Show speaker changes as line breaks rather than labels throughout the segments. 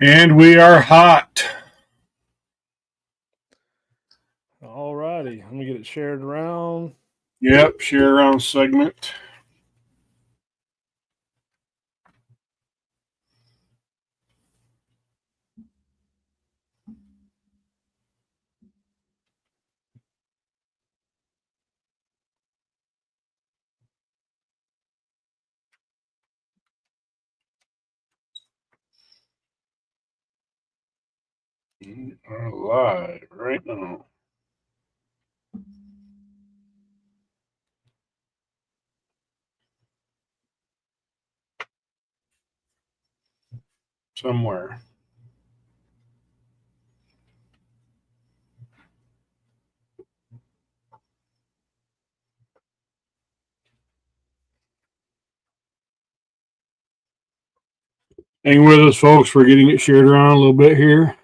And we are hot.
All righty. Let me get it shared around.
Yep, share around segment. We are live right now. Somewhere. Hang with us, folks. We're getting it shared around a little bit here.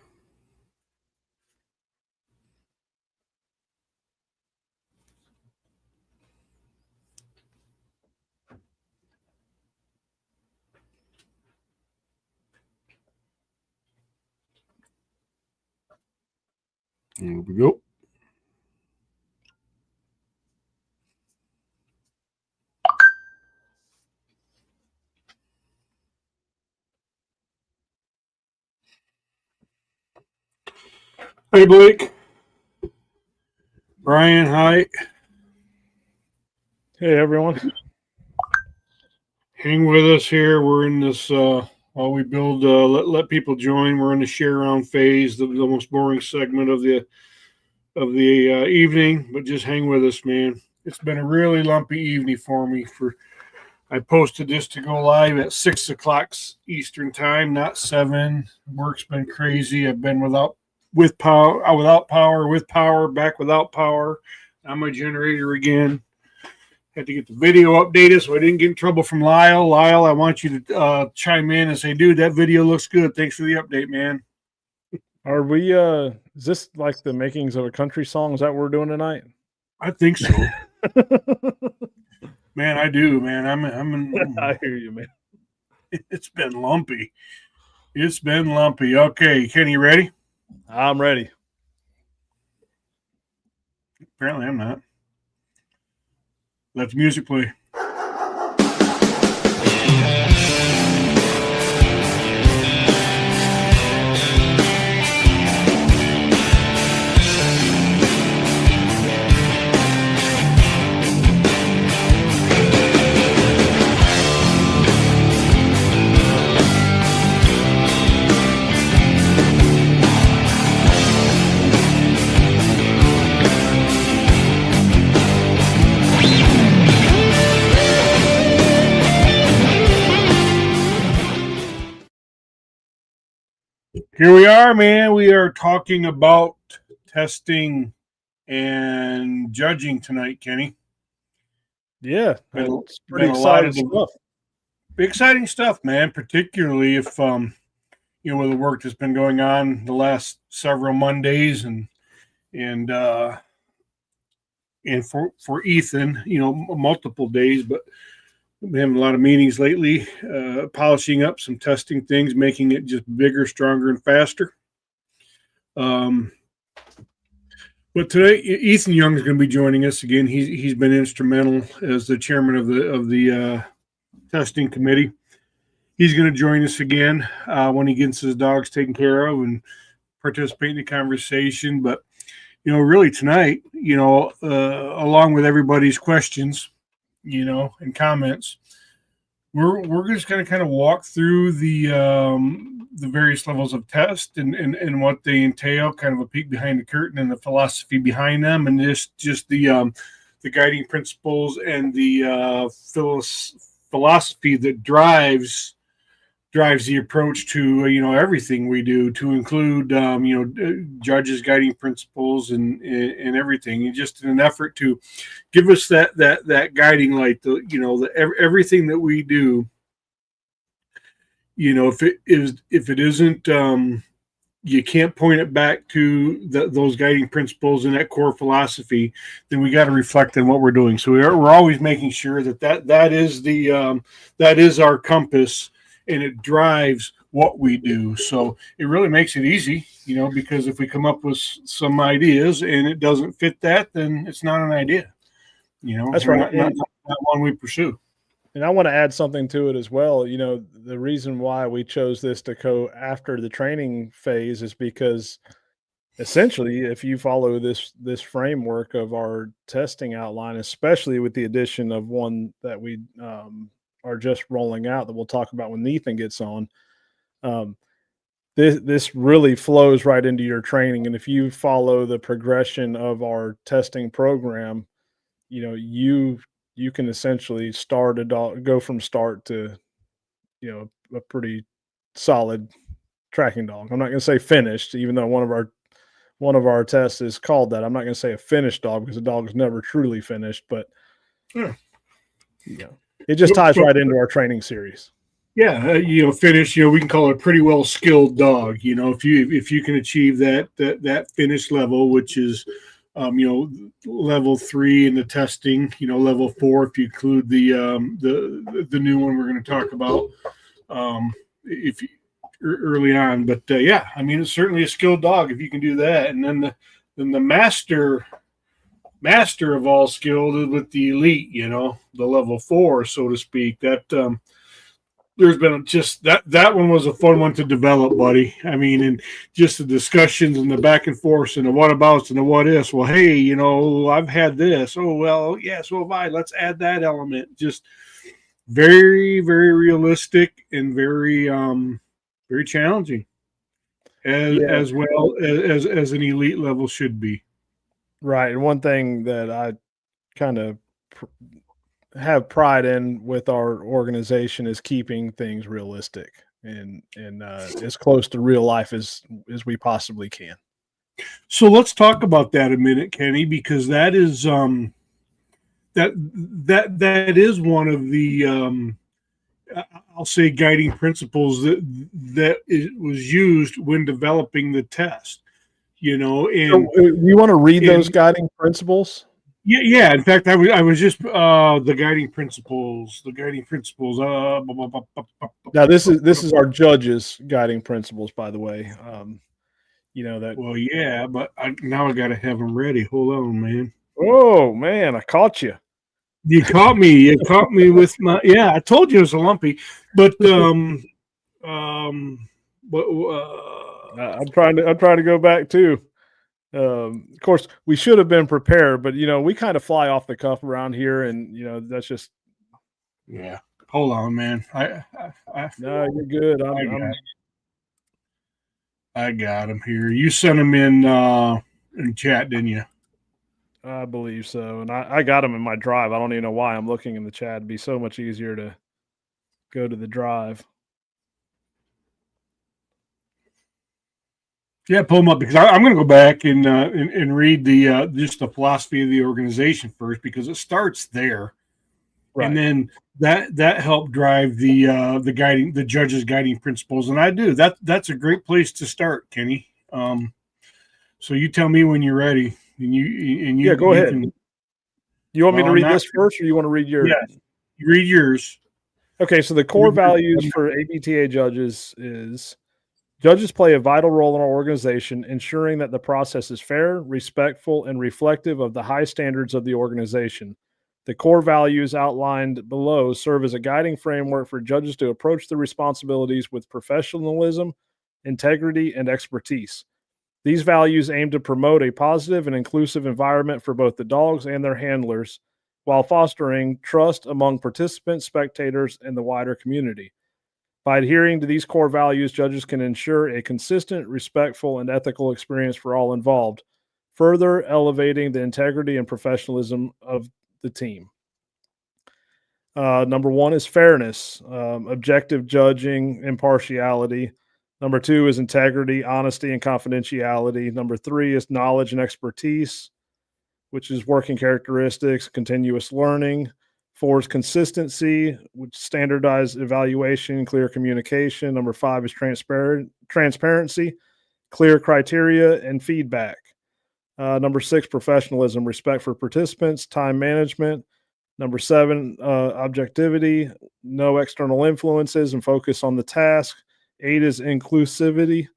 Here we go. Hey, Blake. Brian, hi.
Hey, everyone.
Hang with us here. We're in this, while we build, let people join. We're in the share around phase, the most boring segment of the evening, but just hang with us, man. It's been a really lumpy evening for me. I posted this to go live at 6 o'clock Eastern time, not 7. Work's been crazy. I've been with power, with power, back without power. I'm a generator again. Had to get the video updated so I didn't get in trouble from Lyle. Lyle, I want you to chime in and say, dude, that video looks good. Thanks for the update, man.
Are we is this like the makings of a country song? Is that what we're doing tonight?
I think so. Man, I do, man.
I hear you, man.
It's been lumpy. Okay, Kenny, you ready?
I'm ready.
Apparently I'm not. Let the music play. Here we are, man. We are talking about testing and judging tonight, Kenny.
Yeah, it's pretty exciting stuff.
Exciting stuff, man. Particularly if with the work that's been going on the last several Mondays and for Ethan, multiple days, but we having a lot of meetings lately, polishing up some testing things, making it just bigger, stronger, and faster. But today, Ethan Young is going to be joining us again. He's been instrumental as the chairman of the testing committee. He's going to join us again when he gets his dogs taken care of and participate in the conversation. But really tonight, along with everybody's questions, and comments, we're just going to kind of walk through the various levels of test and what they entail, kind of a peek behind the curtain and the philosophy behind them, and just the guiding principles and the philosophy that drives the approach to everything we do, to include judges' guiding principles and everything, and just in an effort to give us that guiding light, everything that we do, if it isn't, you can't point it back to those guiding principles and that core philosophy, then we got to reflect on what we're doing. So we're always making sure that is our compass and it drives what we do. So it really makes it easy, because if we come up with some ideas and it doesn't fit that, then it's not an idea.
That's
We're
right.
not one we pursue.
And I want to add something to it as well. The reason why we chose this to go after the training phase is because essentially, if you follow this framework of our testing outline, especially with the addition of one that we are just rolling out that we'll talk about when Ethan gets on, um, this really flows right into your training. And if you follow the progression of our testing program, you can essentially go from start to a pretty solid tracking dog. I'm not going to say finished, even though one of our tests is called that. I'm not going to say a finished dog because the dog is never truly finished, but
Yeah.
It just ties right into our training series.
Yeah, finish. We can call it a pretty well skilled dog. If you can achieve that finish level, which is, level 3 in the testing. Level 4 if you include the new one we're going to talk about. If you, early on, but yeah, I mean it's certainly a skilled dog if you can do that, and then the master of all skilled with the elite. The level 4, so to speak. That there's been just that one was a fun one to develop, buddy. I mean, and just the discussions and the back and forth and the what abouts and the what ifs. Well, hey, I've had this. Oh, well, yeah, so have I. Let's add that element. Just very, very realistic and very very challenging, as well as an elite level should be.
Right, and one thing that I kind of have pride in with our organization is keeping things realistic and as close to real life as we possibly can.
So let's talk about that a minute, Kenny, because that is that is one of the I'll say guiding principles that was used when developing the test. And
so, you want to read those guiding principles?
Yeah. In fact, I was just the guiding principles.
Now this is our judges' guiding principles, by the way. That.
Well, yeah, but now I got to have them ready. Hold on, man.
Oh man, I caught you.
You caught me. You caught me with my. Yeah, I told you it was a lumpy, but I'm
trying to go back too. Of course, we should have been prepared, but we kind of fly off the cuff around here, and that's just.
Yeah. Hold on, man.
No, you're good.
I got him here. You sent him in chat, didn't you?
I believe so, and I got him in my drive. I don't even know why I'm looking in the chat. It'd be so much easier to go to the drive.
Yeah, pull them up because I'm going to go back and read the just the philosophy of the organization first because it starts there, right. And then that helped drive the judges' guiding principles, and I do that's a great place to start, Kenny. So you tell me when you're ready, and you
go ahead. You want me to read this first, or you want to read yours?
Yeah, read yours.
Okay, so the core values for ABTA judges is. Judges play a vital role in our organization, ensuring that the process is fair, respectful, and reflective of the high standards of the organization. The core values outlined below serve as a guiding framework for judges to approach the responsibilities with professionalism, integrity, and expertise. These values aim to promote a positive and inclusive environment for both the dogs and their handlers, while fostering trust among participants, spectators, and the wider community. By adhering to these core values, judges can ensure a consistent, respectful, and ethical experience for all involved, further elevating the integrity and professionalism of the team. Number 1 is fairness, objective judging, impartiality. Number 2 is integrity, honesty, and confidentiality. Number 3 is knowledge and expertise, which is working characteristics, continuous learning. 4 is consistency, which standardized evaluation, clear communication. Number 5 is transparency, clear criteria, and feedback. Number 6, professionalism, respect for participants, time management. Number 7, objectivity. no external influences and focus on the task. 8 is inclusivity,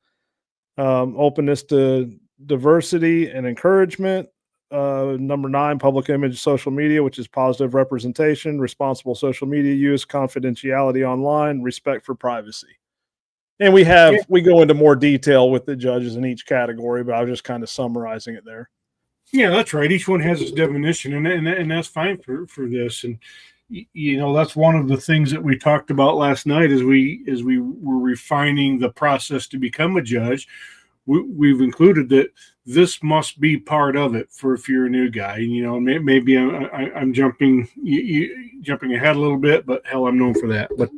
openness to diversity and encouragement. Number 9, public image, social media, which is positive representation, responsible social media use, confidentiality online, respect for privacy. And we go into more detail with the judges in each category, but I was just kind of summarizing it there.
Yeah, that's right. Each one has its definition, and that's fine for this. And that's one of the things that we talked about last night as we were refining the process to become a judge. We've included that this must be part of it for if you're a new guy. Maybe I'm jumping ahead a little bit, but hell, I'm known for that. But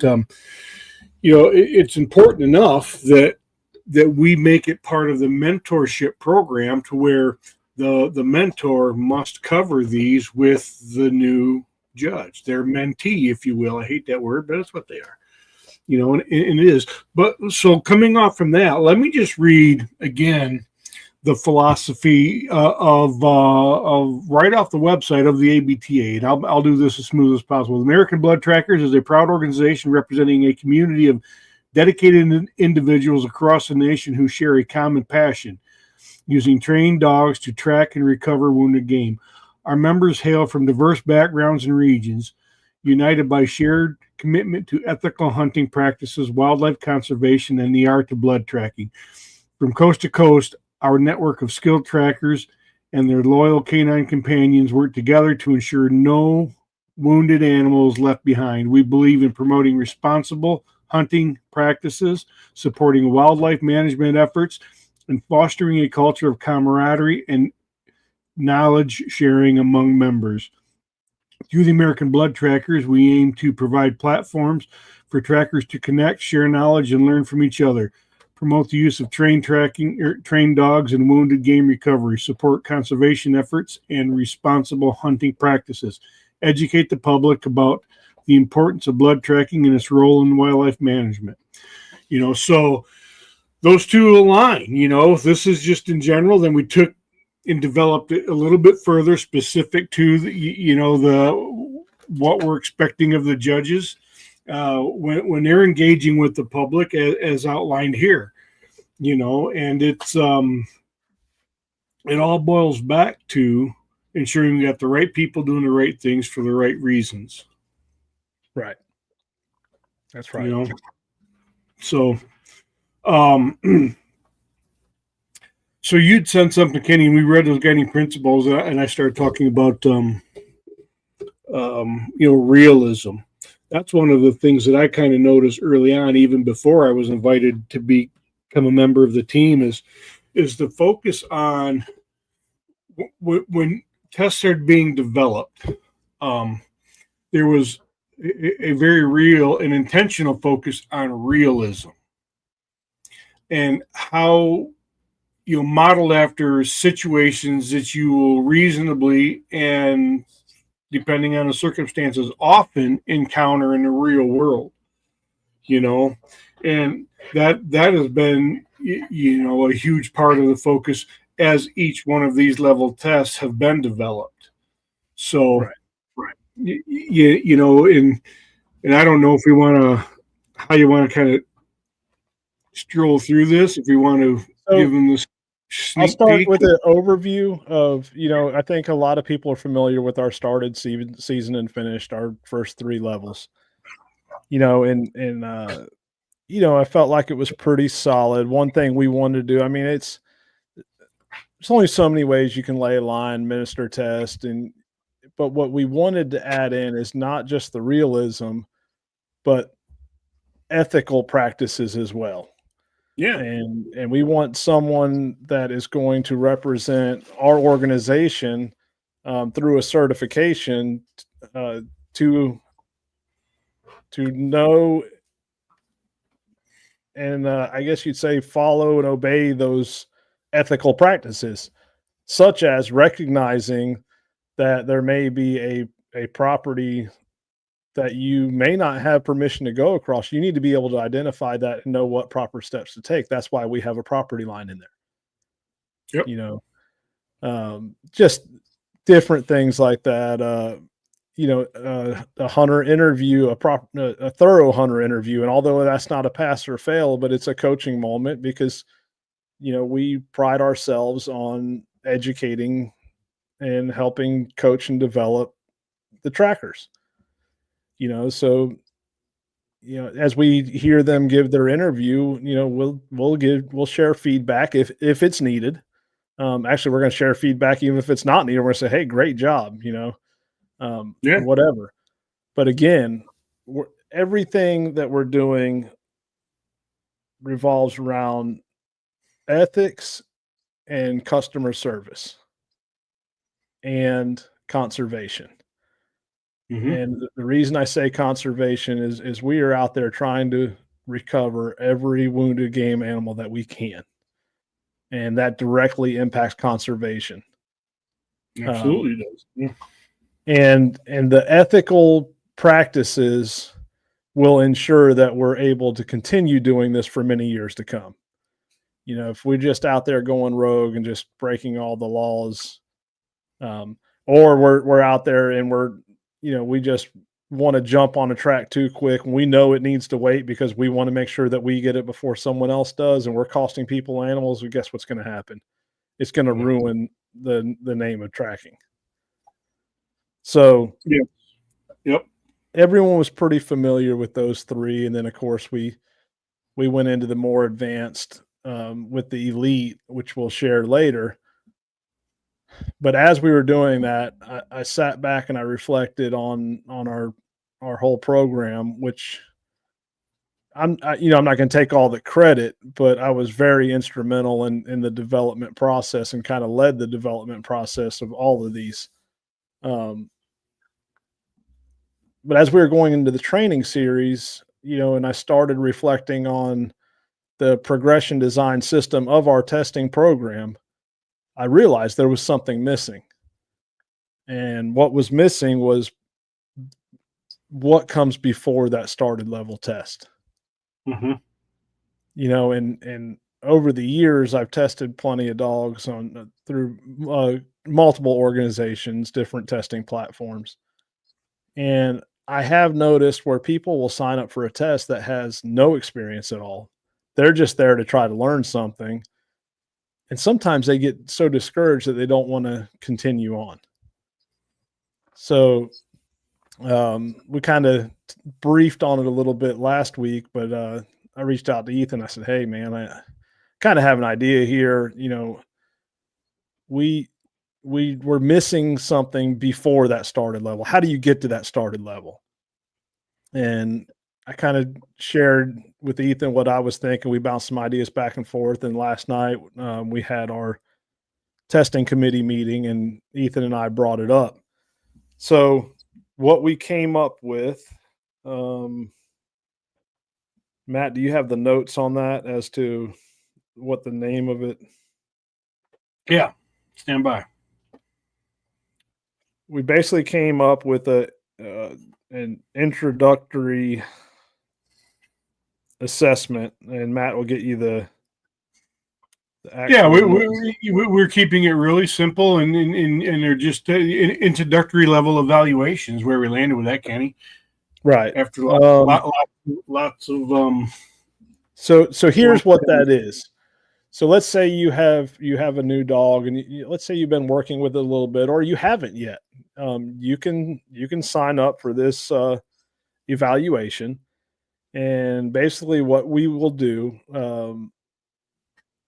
it's important enough that we make it part of the mentorship program to where the mentor must cover these with the new judge, their mentee, if you will. I hate that word, but that's what they are. And it is. But so coming off from that, let me just read again the philosophy of right off the website of the ABTA, and I'll do this as smooth as possible. The American Blood Trackers is a proud organization representing a community of dedicated individuals across the nation who share a common passion, using trained dogs to track and recover wounded game. Our members hail from diverse backgrounds and regions, united by shared commitment to ethical hunting practices, wildlife conservation, and the art of blood tracking. From coast to coast, our network of skilled trackers and their loyal canine companions work together to ensure no wounded animals left behind. We believe in promoting responsible hunting practices, supporting wildlife management efforts, and fostering a culture of camaraderie and knowledge sharing among members. Through the American Blood Trackers, we aim to provide platforms for trackers to connect, share knowledge, and learn from each other, promote the use of trained dogs and wounded game recovery, support conservation efforts and responsible hunting practices, educate the public about the importance of blood tracking and its role in wildlife management. So those two align. This is just in general. Then we took and developed it a little bit further, specific to the what we're expecting of the judges when they're engaging with the public, as outlined here. And it's it all boils back to ensuring we got the right people doing the right things for the right reasons.
Right. That's right.
So so you'd sent something, Kenny, and we read those guiding principles, and I started talking about realism. That's one of the things that I kind of noticed early on, even before I was invited to become a member of the team, is the focus on when tests are being developed. There was a very real and intentional focus on realism and how modeled after situations that you will reasonably and, depending on the circumstances, often encounter in the real world. And that has been a huge part of the focus as each one of these level tests have been developed. So right. And I don't know if we want to, how you want to kind of stroll through this, if we want to give them this.
I'll start with an overview of, I think a lot of people are familiar with our started season and finished, our first 3 levels, I felt like it was pretty solid. One thing we wanted to do, there's only so many ways you can lay a line, minister test, but what we wanted to add in is not just the realism, but ethical practices as well.
Yeah.
And we want someone that is going to represent our organization through a certification to know and I guess you'd say follow and obey those ethical practices, such as recognizing that there may be a property that you may not have permission to go across. You need to be able to identify that and know what proper steps to take. That's why we have a property line in there.
Yep.
Just different things like that. a hunter interview, a thorough hunter interview. And although that's not a pass or fail, but it's a coaching moment because, we pride ourselves on educating and helping coach and develop the trackers, so, as we hear them give their interview, we'll share feedback if it's needed. Actually, we're going to share feedback even if it's not needed. We're going to say, "Hey, great job,"
Yeah.
whatever. But again, everything that we're doing revolves around ethics and customer service and conservation.
Mm-hmm.
And the reason I say conservation is we are out there trying to recover every wounded game animal that we can, and that directly impacts conservation.
Absolutely does. Yeah.
And the ethical practices will ensure that we're able to continue doing this for many years to come. If we're just out there going rogue and just breaking all the laws, or we're out there and we just want to jump on a track too quick and we know it needs to wait because we want to make sure that we get it before someone else does, and we're costing people animals, well, guess what's going to happen? It's going to ruin the name of tracking. So
Yeah. Yep.
everyone was pretty familiar with those three, and then of course we went into the more advanced with the elite, which we'll share later. But as we were doing that, I sat back and I reflected on our whole program, which I'm not going to take all the credit, but I was very instrumental in the development process and kind of led the development process of all of these. But as we were going into the training series, and I started reflecting on the progression design system of our testing program, I realized there was something missing. And what was missing was what comes before that started level test.
Mm-hmm.
And over the years, I've tested plenty of dogs through multiple organizations, different testing platforms. And I have noticed where people will sign up for a test that has no experience at all. They're just there to try to learn something. And sometimes they get so discouraged that they don't want to continue on. So we kind of briefed on it a little bit last week, but I reached out to Ethan. I said, "Hey, man, I kind of have an idea here. We were missing something before that started level. How do you get to that started level?" And I kind of shared with Ethan what I was thinking. We bounced some ideas back and forth. And last night we had our testing committee meeting, and Ethan and I brought it up. So what we came up with, Matt, do you have the notes on that as to what the name of it?
Yeah. Stand by.
We basically came up with an introductory assessment, and Matt will get you the
Yeah,
actual
we're keeping it really simple, and they're just introductory level evaluations where we landed with that, Kenny.
right
After lots of
So here's what that is. So let's say you have a new dog, and let's say you've been working with it a little bit, or you haven't yet. You can sign up for this evaluation, and basically what we will do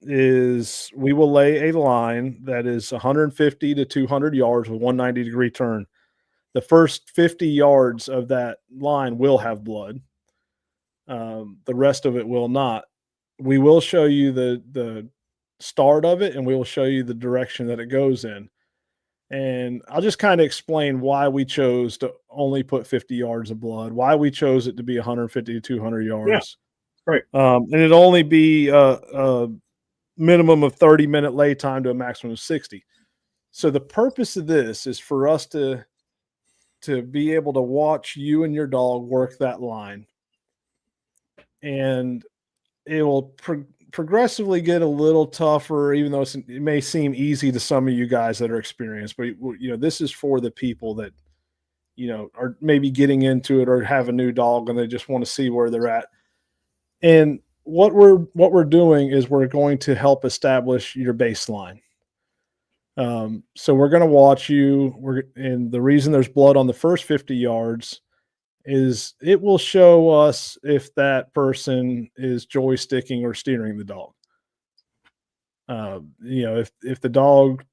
is we will lay a line that is 150 to 200 yards with 190-degree turn. The first 50 yards of that line will have blood. The rest of it will not. We will show you the start of it, and we will show you the direction that it goes in. And I'll just kind of explain why we chose to only put 50 yards of blood, why we chose it to be 150 to 200 yards.
Yeah, right.
And it'll only be a minimum of 30-minute lay time to a maximum of 60. So the purpose of this is for us to be able to watch you and your dog work that line. And it will progressively get a little tougher, even though it may seem easy to some of you guys that are experienced. But this is for the people that are maybe getting into it or have a new dog and they just want to see where they're at. And what we're doing is we're going to help establish your baseline. So we're going to watch you. And the reason there's blood on the first 50 yards is it will show us if that person is joysticking or steering the dog. If the dog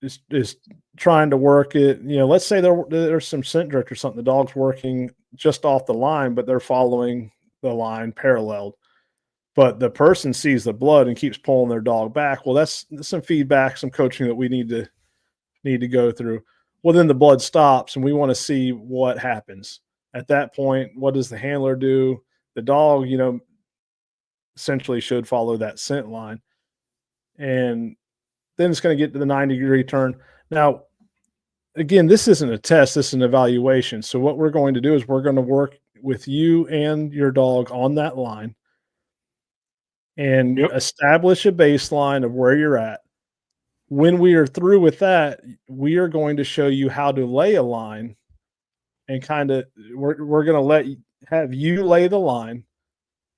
is trying to work it, let's say there's some scent drift or something. The dog's working just off the line, but they're following the line paralleled. But the person sees the blood and keeps pulling their dog back. Well, that's some feedback, some coaching that we need to go through. Well, then the blood stops, and we want to see what happens at that point. What does the handler do? The dog, essentially should follow that scent line, and then it's going to get to the 90-degree turn. Now, again, this isn't a test; this is an evaluation. So what we're going to do is we're going to work with you and your dog on that line and establish a baseline of where you're at. When we are through with that, we are going to show you how to lay a line, and we're going to have you lay the line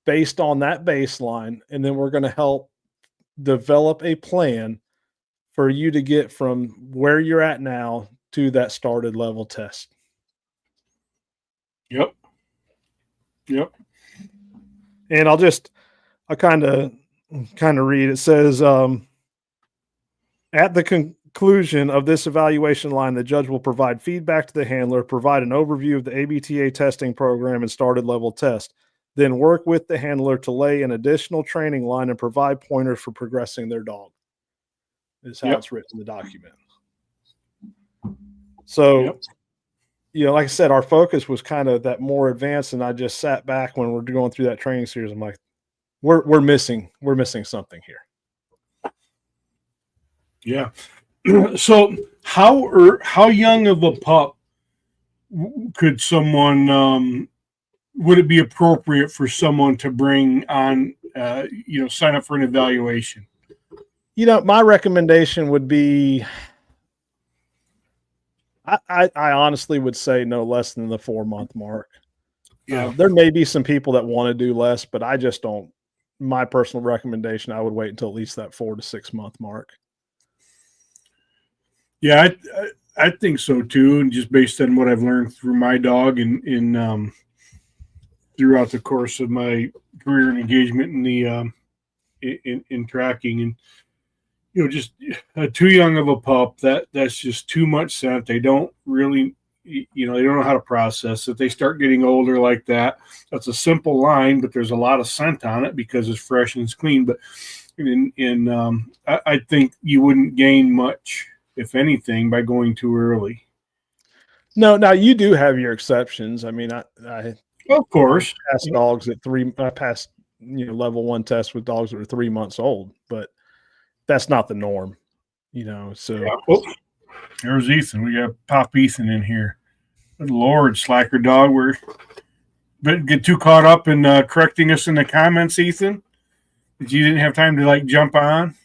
based on that baseline, and then we're going to help develop a plan for you to get from where you're at now to that started level test.
Yep.
And I'll kind of read. It says, at the conclusion of this evaluation line, the judge will provide feedback to the handler, provide an overview of the ABTA testing program and started level test, then work with the handler to lay an additional training line and provide pointers for progressing their dog. Is how it's written in the document. So, like I said, our focus was kind of that more advanced, and I just sat back when we're going through that training series. I'm like, we're missing something here.
Yeah. So how young of a pup could someone, would it be appropriate for someone to bring on, sign up for an evaluation?
My recommendation would be, I honestly would say no less than the 4-month mark.
Yeah.
There may be some people that want to do less, but I just don't. My personal recommendation, I would wait until at least that 4 to 6 month mark.
Yeah, I think so too, and just based on what I've learned through my dog and throughout the course of my career and engagement in the in tracking, and just too young of a pup, that's just too much scent. They don't really, they don't know how to process it. They start getting older like that. That's a simple line, but there's a lot of scent on it because it's fresh and it's clean. But I think you wouldn't gain much, if anything, by going too early.
No, now you do have your exceptions. I mean, I
of course
passed dogs at 3. I passed level 1 tests with dogs that were 3 months old, but that's not the norm. So
oh, there's Ethan. We got Pop Ethan in here. Good Lord, slacker dog. We're get too caught up in correcting us in the comments, Ethan, that you didn't have time to jump on.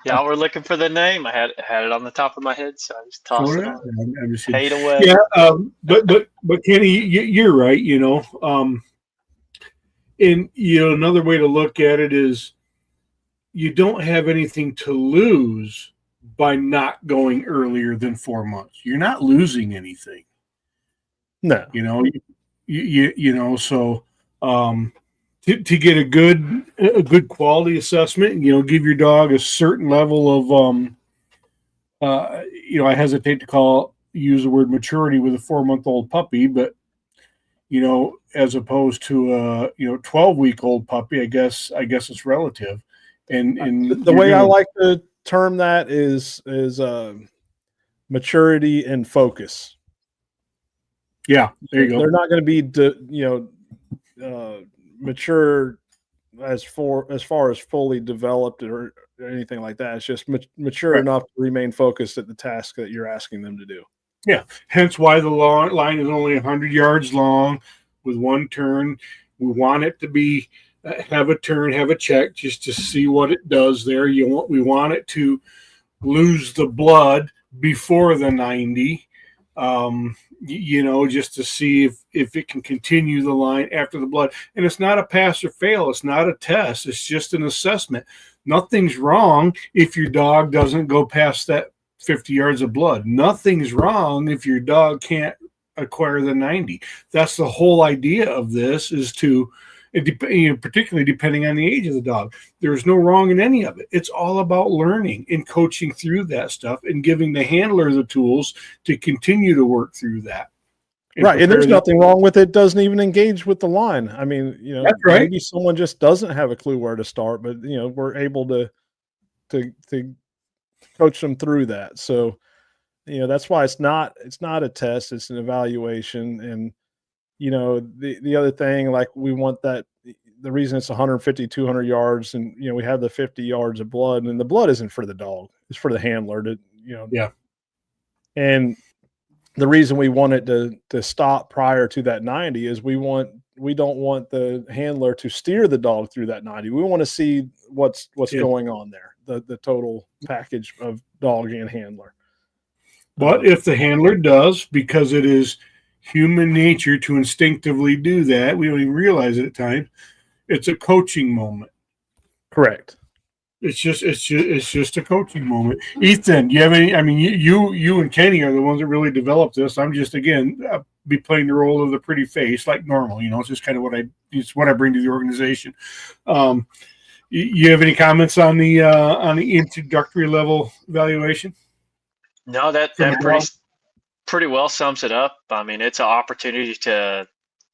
Y'all were looking for the name. I had it on the top of my head, so I just tossed it on.
I'm just
Hate away.
Yeah, but Kenny, you're right. And another way to look at it is you don't have anything to lose by not going earlier than 4 months. You're not losing anything.
No,
so to get a good quality assessment, give your dog a certain level of, I hesitate to use the word maturity with a 4-month-old puppy, but as opposed to a 12-week-old puppy, I guess it's relative. And
the way I like to term that is maturity and focus.
Yeah, there you go.
They're not going to be mature as far as fully developed or anything like that. It's just mature enough to remain focused at the task that you're asking them to do.
Yeah, hence why the line is only 100 yards long with one turn. We want it to be have a turn, have a check, just to see what it does there. We want it to lose the blood before the 90. just to see if it can continue the line after the blood. And it's not a pass or fail. It's not a test. It's just an assessment. Nothing's wrong if your dog doesn't go past that 50 yards of blood. Nothing's wrong if your dog can't acquire the 90. That's the whole idea of this, is to, particularly depending on the age of the dog. There's no wrong in any of it. It's all about learning and coaching through that stuff and giving the handler the tools to continue to work through that.
Right. And there's nothing wrong with it. Doesn't even engage with the line. I mean,
that's right.
Maybe someone just doesn't have a clue where to start, but we're able to coach them through that. So, that's why it's not a test, it's an evaluation. And, the other thing, like, we want that, the reason it's 150, 200 yards and, we have the 50 yards of blood, and the blood isn't for the dog, it's for the handler to,
Yeah.
And the reason we want it to stop prior to that 90 is we don't want the handler to steer the dog through that 90. We want to see what's going on there, the total package of dog and handler.
But if the handler does, because it is human nature to instinctively do that, we don't even realize it at times, it's a coaching moment.
Correct.
It's just a coaching moment. Ethan, do you have any? I mean, you and Kenny are the ones that really developed this. I'm just, again, be playing the role of the pretty face like normal. It's just kind of what I bring to the organization. You have any comments on the introductory level evaluation?
No, that pretty well sums it up. I mean, it's an opportunity to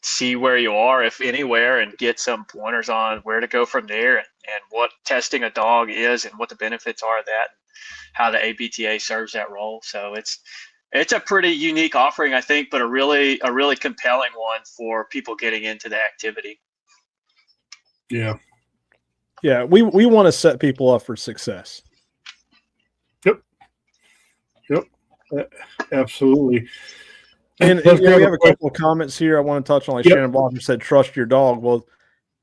see where you are, if anywhere, and get some pointers on where to go from there, and what testing a dog is and what the benefits are of that, and how the ABTA serves that role. So it's a pretty unique offering, I think, but a really compelling one for people getting into the activity.
Yeah.
Yeah. We want to set people up for success.
Yep. Absolutely.
And we have a couple of comments here I want to touch on. Like, Shannon Blocker said, trust your dog. Well,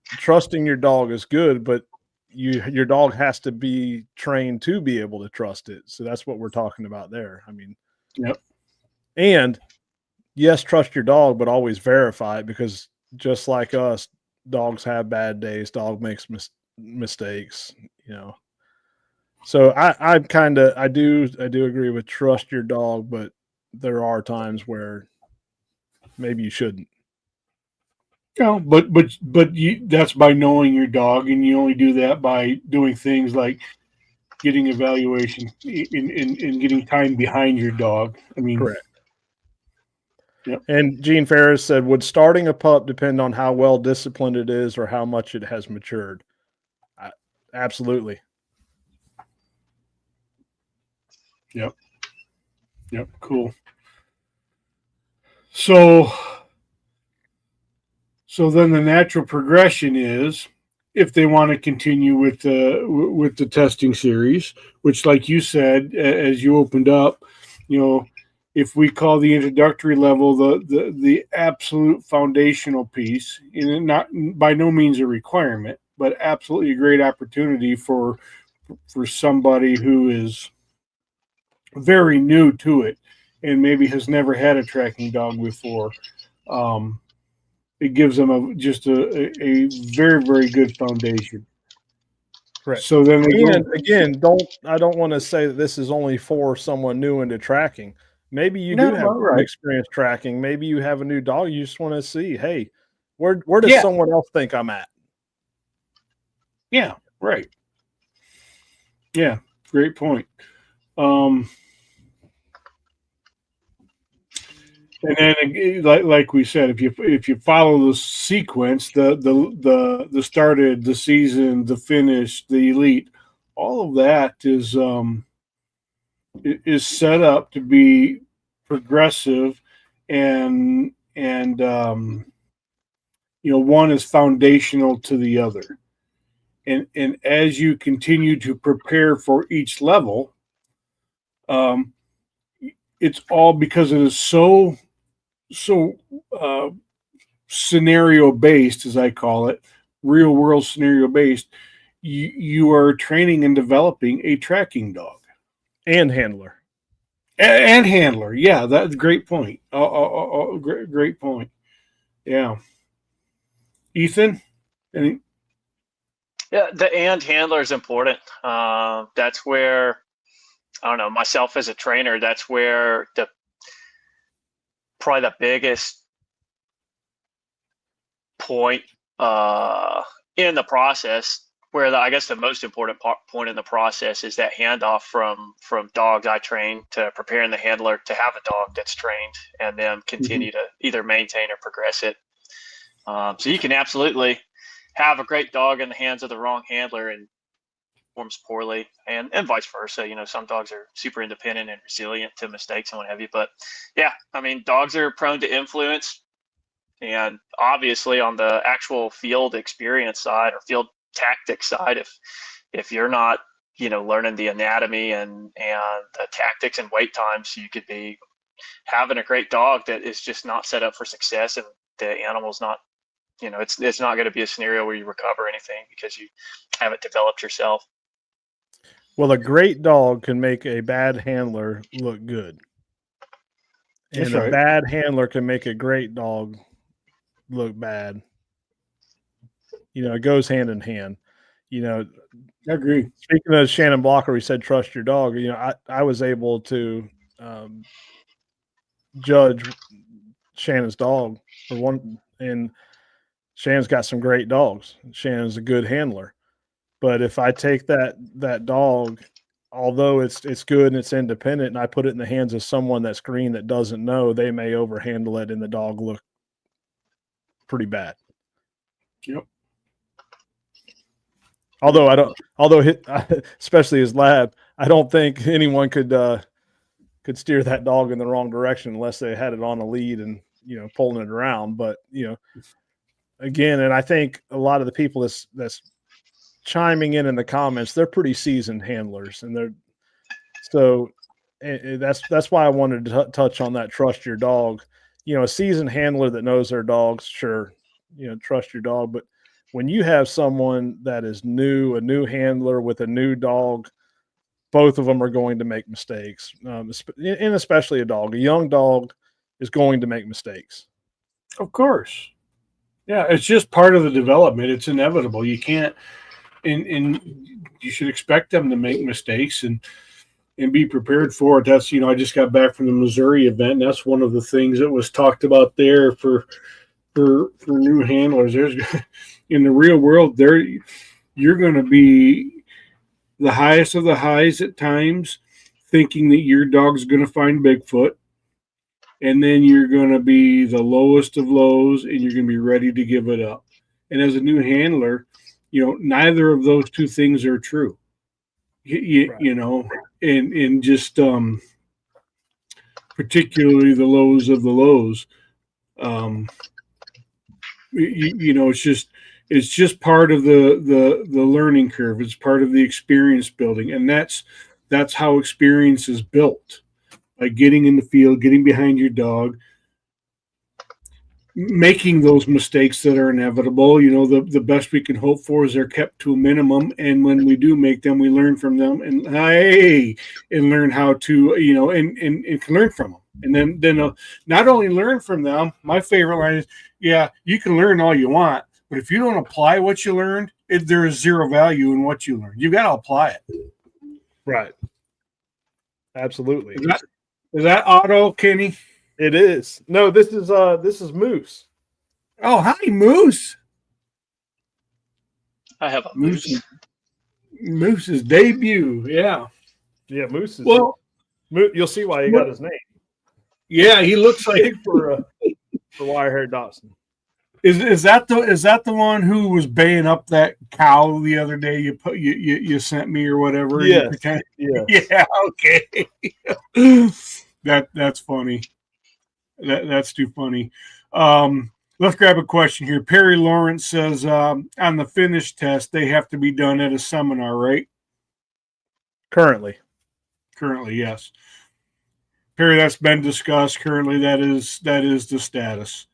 trusting your dog is good, but your dog has to be trained to be able to trust it. So that's what we're talking about there. I mean,
yep.
And yes, trust your dog, but always verify it, because just like us, dogs have bad days. Dog makes mistakes, So I do agree with trust your dog, but there are times where maybe you shouldn't.
No, but that's by knowing your dog, and you only do that by doing things like getting evaluation and getting time behind your dog. I mean,
correct.
Yep.
And Gene Ferris said, would starting a pup depend on how well disciplined it is or how much it has matured? Absolutely.
Yep. Cool. So then the natural progression is, if they want to continue with the testing series, which, like you said, as you opened up, if we call the introductory level the absolute foundational piece, and not by no means a requirement, but absolutely a great opportunity for somebody who is very new to it and maybe has never had a tracking dog before. It gives them a very, very good foundation.
Correct.
So then
I don't want to say that this is only for someone new into tracking. Maybe you do have experience tracking. Maybe you have a new dog. You just want to see, hey, where does someone else think I'm at?
Yeah, right. Yeah, great point. And then, like we said, if you follow the sequence, the started, the season, the finish, the elite, all of that is set up to be progressive, and one is foundational to the other, and as you continue to prepare for each level, it's all because it is so scenario based, as I call it, real world scenario based. You are training and developing a tracking dog
and handler.
And handler. Yeah, that's a great point. Great point. Yeah. Ethan? Any?
Yeah, the and handler is important. That's where, I don't know, myself as a trainer, that's where probably the biggest point in the process, where I guess the most important point in the process is that handoff from dogs I train to preparing the handler to have a dog that's trained, and then continue to either maintain or progress it. So you can absolutely have a great dog in the hands of the wrong handler and performs poorly, and vice versa. You know, some dogs are super independent and resilient to mistakes and what have you. But yeah, I mean, dogs are prone to influence, and obviously on the actual field experience side or field tactics side, if you're not, you know, learning the anatomy and the tactics and wait times, you could be having a great dog that is just not set up for success, and the animal's not, you know, it's not going to be a scenario where you recover anything because you haven't developed yourself.
Well, a great dog can make a bad handler look good. And
That's
a
right.
bad handler can make a great dog look bad. You know, it goes hand in hand. You know,
I agree.
speaking of Shannon Blocker, we said trust your dog. You know, I was able to judge Shannon's dog for one, and Shannon's got some great dogs. Shannon's a good handler. But if I take that dog, although it's good and it's independent, and I put it in the hands of someone that's green that doesn't know, they may overhandle it and the dog look pretty bad.
Yep.
Although especially his lab, I don't think anyone could steer that dog in the wrong direction unless they had it on a lead and, you know, pulling it around. But, you know, again, and I think a lot of the people that's chiming in the comments, they're pretty seasoned handlers, and that's why I wanted to touch on that. Trust your dog. You know, a seasoned handler that knows their dogs, sure, you know, trust your dog. But when you have someone that is new, a new handler with a new dog, both of them are going to make mistakes, and especially a young dog is going to make mistakes.
Of course. Yeah, it's just part of the development. It's inevitable. You can't, and you should expect them to make mistakes and be prepared for it. That's, you know, I just got back from the Missouri event, and that's one of the things that was talked about there for new handlers. There's in the real world, you're going to be the highest of the highs at times, thinking that your dog's going to find Bigfoot, and then you're going to be the lowest of lows, and you're going to be ready to give it up. And as a new handler, you know, neither of those two things are true. Right. You know, and just particularly the lows of the lows. You know, it's just part of the learning curve. It's part of the experience building, and that's how experience is built, by getting in the field, getting behind your dog, making those mistakes that are inevitable. You know, the best we can hope for is they're kept to a minimum, and when we do make them, we learn from them, and learn how to, you know, and can learn from them. And then not only learn from them, my favorite line is, yeah, you can learn all you want, but if you don't apply what you learned, there is zero value in what you learned. You got to apply it.
Right. Absolutely.
Is that Otto, Kenny?
It is. No, this is Moose.
Oh, hi, Moose.
I have a Moose.
Moose's debut. Yeah.
Yeah, Moose is.
Well,
you'll see why he got his name.
Yeah, he looks like
for wire-haired Dachshund.
Is that the one who was baying up that cow the other day? You sent me or whatever.
Yeah.
Yeah. Okay. That's funny. That's too funny. Let's grab a question here. Perry Lawrence says on the finish test they have to be done at a seminar, right? Currently, yes. Perry, that's been discussed. Currently, that is the status.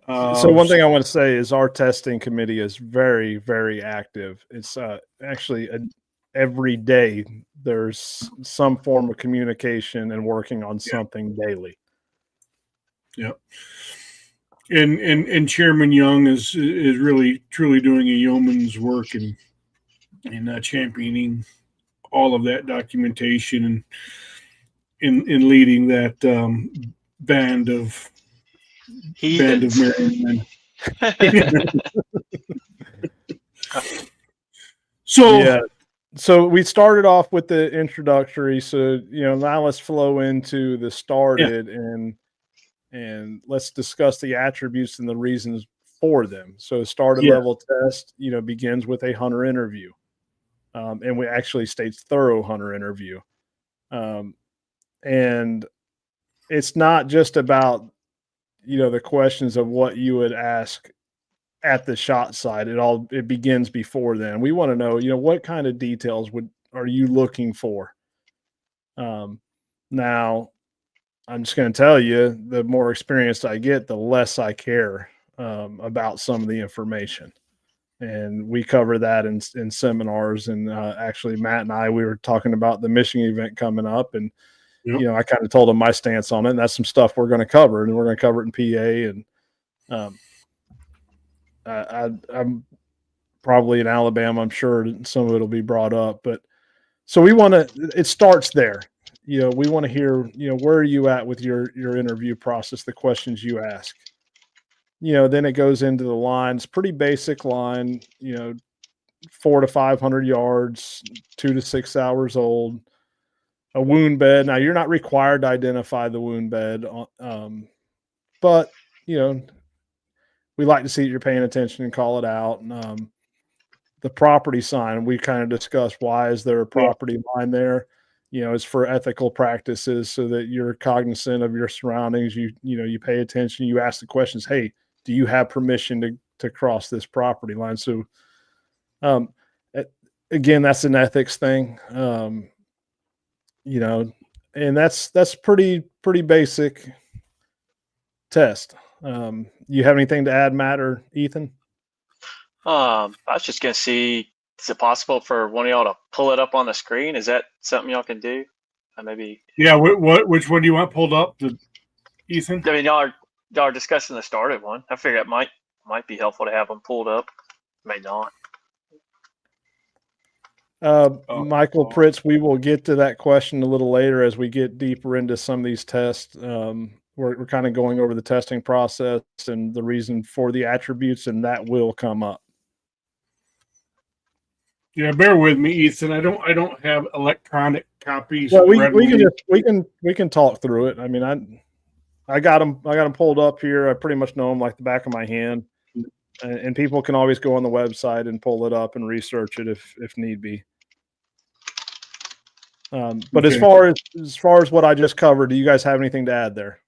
So one thing I want to say is our testing committee is very, very active. It's actually every day there's some form of communication and working on something daily.
Yeah. And Chairman Young is really truly doing a yeoman's work in championing all of that documentation and in leading that band of
Heathens.
married men. So
Yeah. So we started off with the introductory. So, now let's flow into the started and let's discuss the attributes and the reasons for them. So started level test, begins with a hunter interview. And we actually states thorough hunter interview. And it's not just about, the questions of what you would ask at the shot site. It begins before then. We want to know, what kind of details are you looking for? Now I'm just going to tell you, the more experienced I get, the less I care about some of the information. And we cover that in seminars. And actually, Matt and I, we were talking about the Michigan event coming up. And, I kind of told him my stance on it. And that's some stuff we're going to cover. And we're going to cover it in PA. And I'm probably in Alabama. I'm sure some of it will be brought up. But so it starts there. We want to hear, where are you at with your interview process, the questions you ask. Then it goes into the lines, pretty basic line, 400 to 500 yards, 2 to 6 hours old, a wound bed. Now, you're not required to identify the wound bed, but, we like to see that you're paying attention and call it out. The property sign, we kind of discussed, why is there a property line there? It's for ethical practices so that you're cognizant of your surroundings. You pay attention, you ask the questions, hey, do you have permission to cross this property line? So, again, that's an ethics thing, and that's pretty basic test. You have anything to add, Matt or Ethan?
I was just gonna see, is it possible for one of y'all to pull it up on the screen? Is that something y'all can do? Maybe.
Yeah. Which one do you want pulled up, Ethan?
I mean, y'all are discussing the started one. I figure it might be helpful to have them pulled up. May not.
Michael Pritz, we will get to that question a little later as we get deeper into some of these tests. We're kind of going over the testing process and the reason for the attributes, and that will come up.
Yeah, bear with me, Ethan. I don't have electronic copies.
Well, we can talk through it. I mean, I got them pulled up here. I pretty much know them like the back of my hand, and people can always go on the website and pull it up and research it if need be. But as far as what I just covered, do you guys have anything to add there?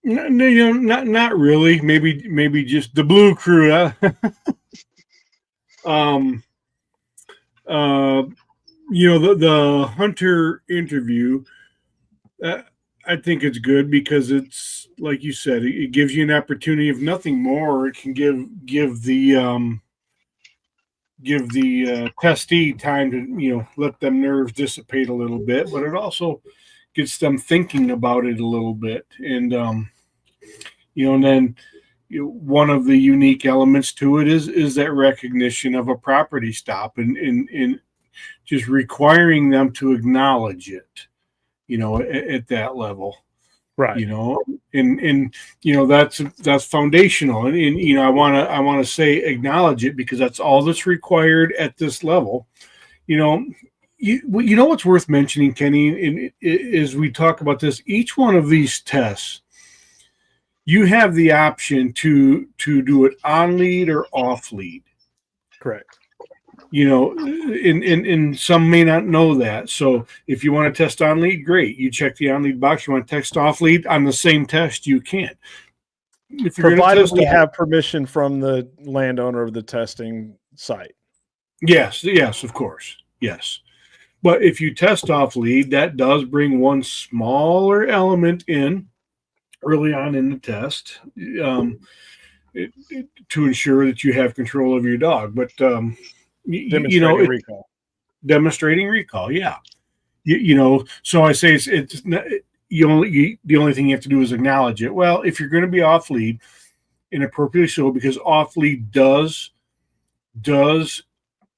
No, not really. Maybe just the Blue Crew. The hunter interview. I think it's good because it's like you said, it gives you an opportunity. If nothing more, it can give the testee time to let them nerves dissipate a little bit, but it also gets them thinking about it a little bit. And and then one of the unique elements to it is that recognition of a property stop and just requiring them to acknowledge it, at that level.
Right.
And that's foundational. And I want to say acknowledge it because that's all that's required at this level. What's worth mentioning, Kenny, is we talk about this. Each one of these tests, you have the option to do it on lead or off lead.
Correct.
And some may not know that. So if you want to test on lead, great. You check the on lead box. You want to test off lead on the same test, you can.
Provided we have permission from the landowner of the testing site.
Yes, of course. Yes. But if you test off lead, that does bring one smaller element in early on in the test to ensure that you have control of your dog. But
Demonstrating recall.
Demonstrating recall. Yeah. So I say it's not, the only thing you have to do is acknowledge it. Well, if you're going to be off lead, and appropriately so, because off lead does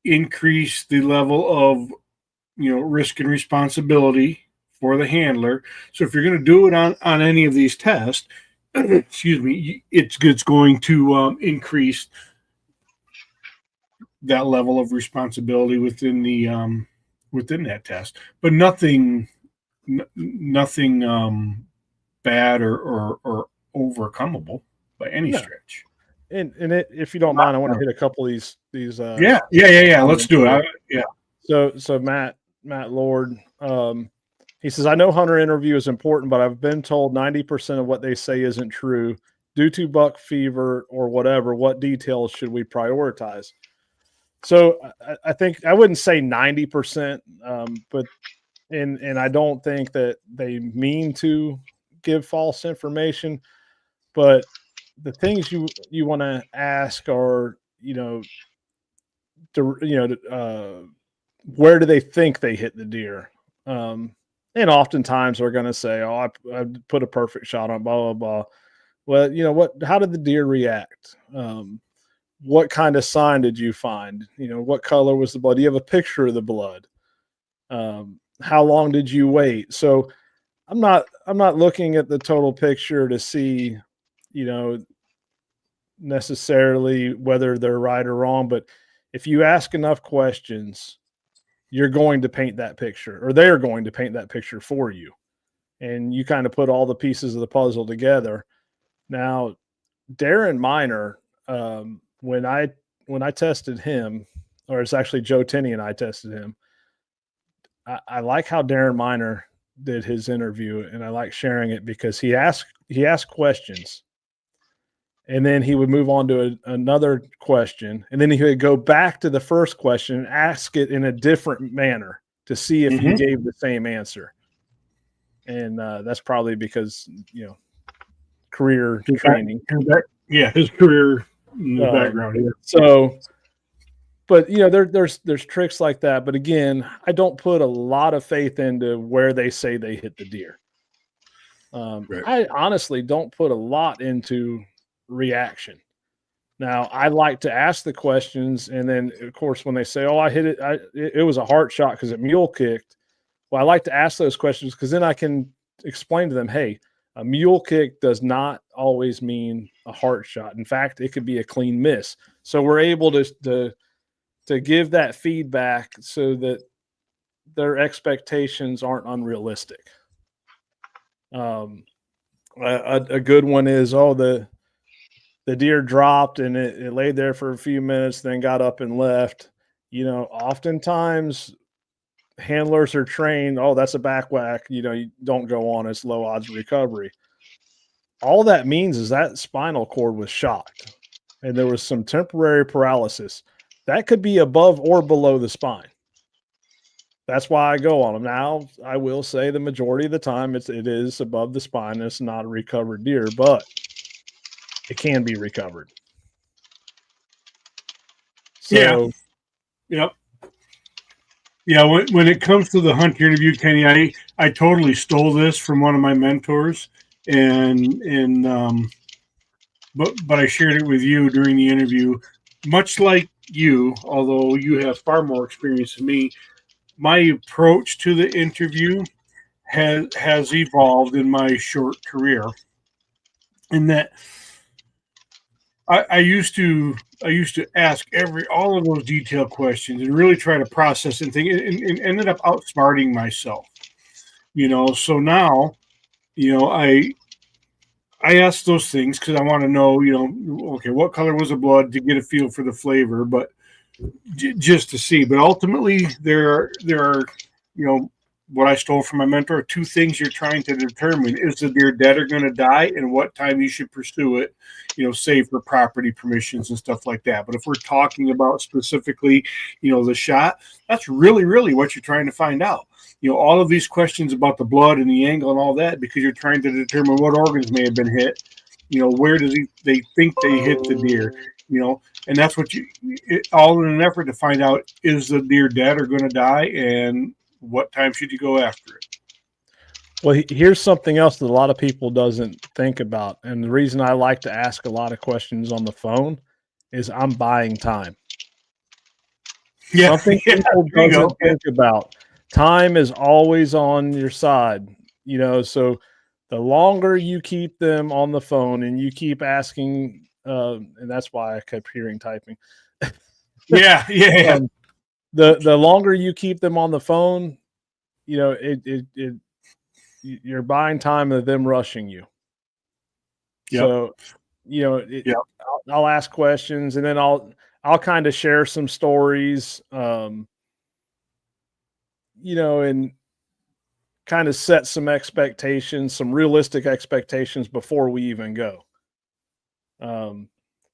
increase the level of risk and responsibility for the handler. So if you're going to do it on any of these tests, excuse me, it's going to increase that level of responsibility within the within that test, but nothing bad or overcomable by any stretch.
And if you don't mind, I want to hit a couple of these.
Yeah. Let's do it.
So Matt Lord, he says, I know hunter interview is important, but I've been told 90% of what they say isn't true due to buck fever or whatever. What details should we prioritize? So I think I wouldn't say 90%, but and I don't think that they mean to give false information, but the things you want to ask are, where do they think they hit the deer? And oftentimes they're going to say, oh, I put a perfect shot on blah, blah, blah. Well, how did the deer react? What kind of sign did you find? What color was the blood? Do you have a picture of the blood? How long did you wait? So I'm not looking at the total picture to see, necessarily whether they're right or wrong, but if you ask enough questions, you're going to paint that picture, or they're going to paint that picture for you. And you kind of put all the pieces of the puzzle together. Now, Darren Miner, when I tested him, or it's actually Joe Tenney and I tested him, I like how Darren Miner did his interview, and I like sharing it because he asked questions, and then he would move on to another question, and then he would go back to the first question and ask it in a different manner to see if he gave the same answer. And that's probably because career training.
His career in the background here.
So, but there's tricks like that. But again, I don't put a lot of faith into where they say they hit the deer. Right. I honestly don't put a lot into reaction. Now, I like to ask the questions, and then of course when they say, "Oh, I hit it," it was a heart shot because it mule kicked. Well, I like to ask those questions because then I can explain to them, "Hey, a mule kick does not always mean a heart shot. In fact, it could be a clean miss." So we're able to give that feedback so that their expectations aren't unrealistic. A good one is, the deer dropped and it laid there for a few minutes, then got up and left. Oftentimes handlers are trained, oh, that's a back whack. You don't go on, it's low odds of recovery. All that means is that spinal cord was shocked and there was some temporary paralysis. That could be above or below the spine. That's why I go on them. Now, I will say the majority of the time it is above the spine. It's not a recovered deer, but it can be recovered. So,
Yep. Yeah, when it comes to the hunt interview, Kenny, I totally stole this from one of my mentors, but I shared it with you during the interview. Much like you, although you have far more experience than me, my approach to the interview has evolved in my short career. In that, I used to ask all of those detailed questions and really try to process and think, and ended up outsmarting myself. So now, I ask those things because I want to know, okay, what color was the blood, to get a feel for the flavor, but just to see. But ultimately, there are, what I stole from my mentor, two things you're trying to determine: is the deer dead or going to die, and what time you should pursue it, save for property permissions and stuff like that. But if we're talking about specifically, the shot, that's really, really what you're trying to find out. All of these questions about the blood and the angle and all that, because you're trying to determine what organs may have been hit. Where they think they hit the deer. and that's what all in an effort to find out, is the deer dead or going to die, and what time should you go after it?
Well, here's something else that a lot of people doesn't think about. And the reason I like to ask a lot of questions on the phone is I'm buying time. Something people doesn't think about. Time is always on your side, so the longer you keep them on the phone and you keep asking, and that's why I kept hearing typing.
Yeah.
The longer you keep them on the phone, you're buying time of them rushing you. Yep. So, I'll ask questions, and then I'll kind of share some stories, and kind of set some expectations, some realistic expectations before we even go.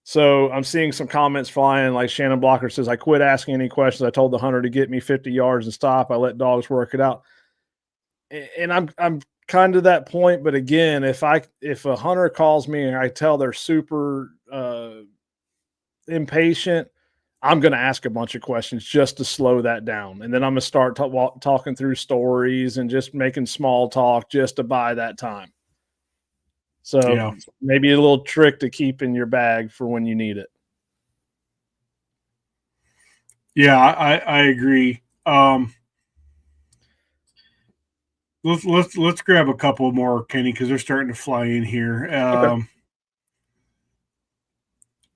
So I'm seeing some comments flying, like Shannon Blocker says, I quit asking any questions. I told the hunter to get me 50 yards and stop. I let dogs work it out. And I'm kind of that point. But again, if a hunter calls me and I tell they're super impatient, I'm going to ask a bunch of questions just to slow that down. And then I'm going to start talking through stories and just making small talk just to buy that time. So maybe a little trick to keep in your bag for when you need it.
Yeah, I agree. Let's grab a couple more, Kenny, because they're starting to fly in here.
Okay.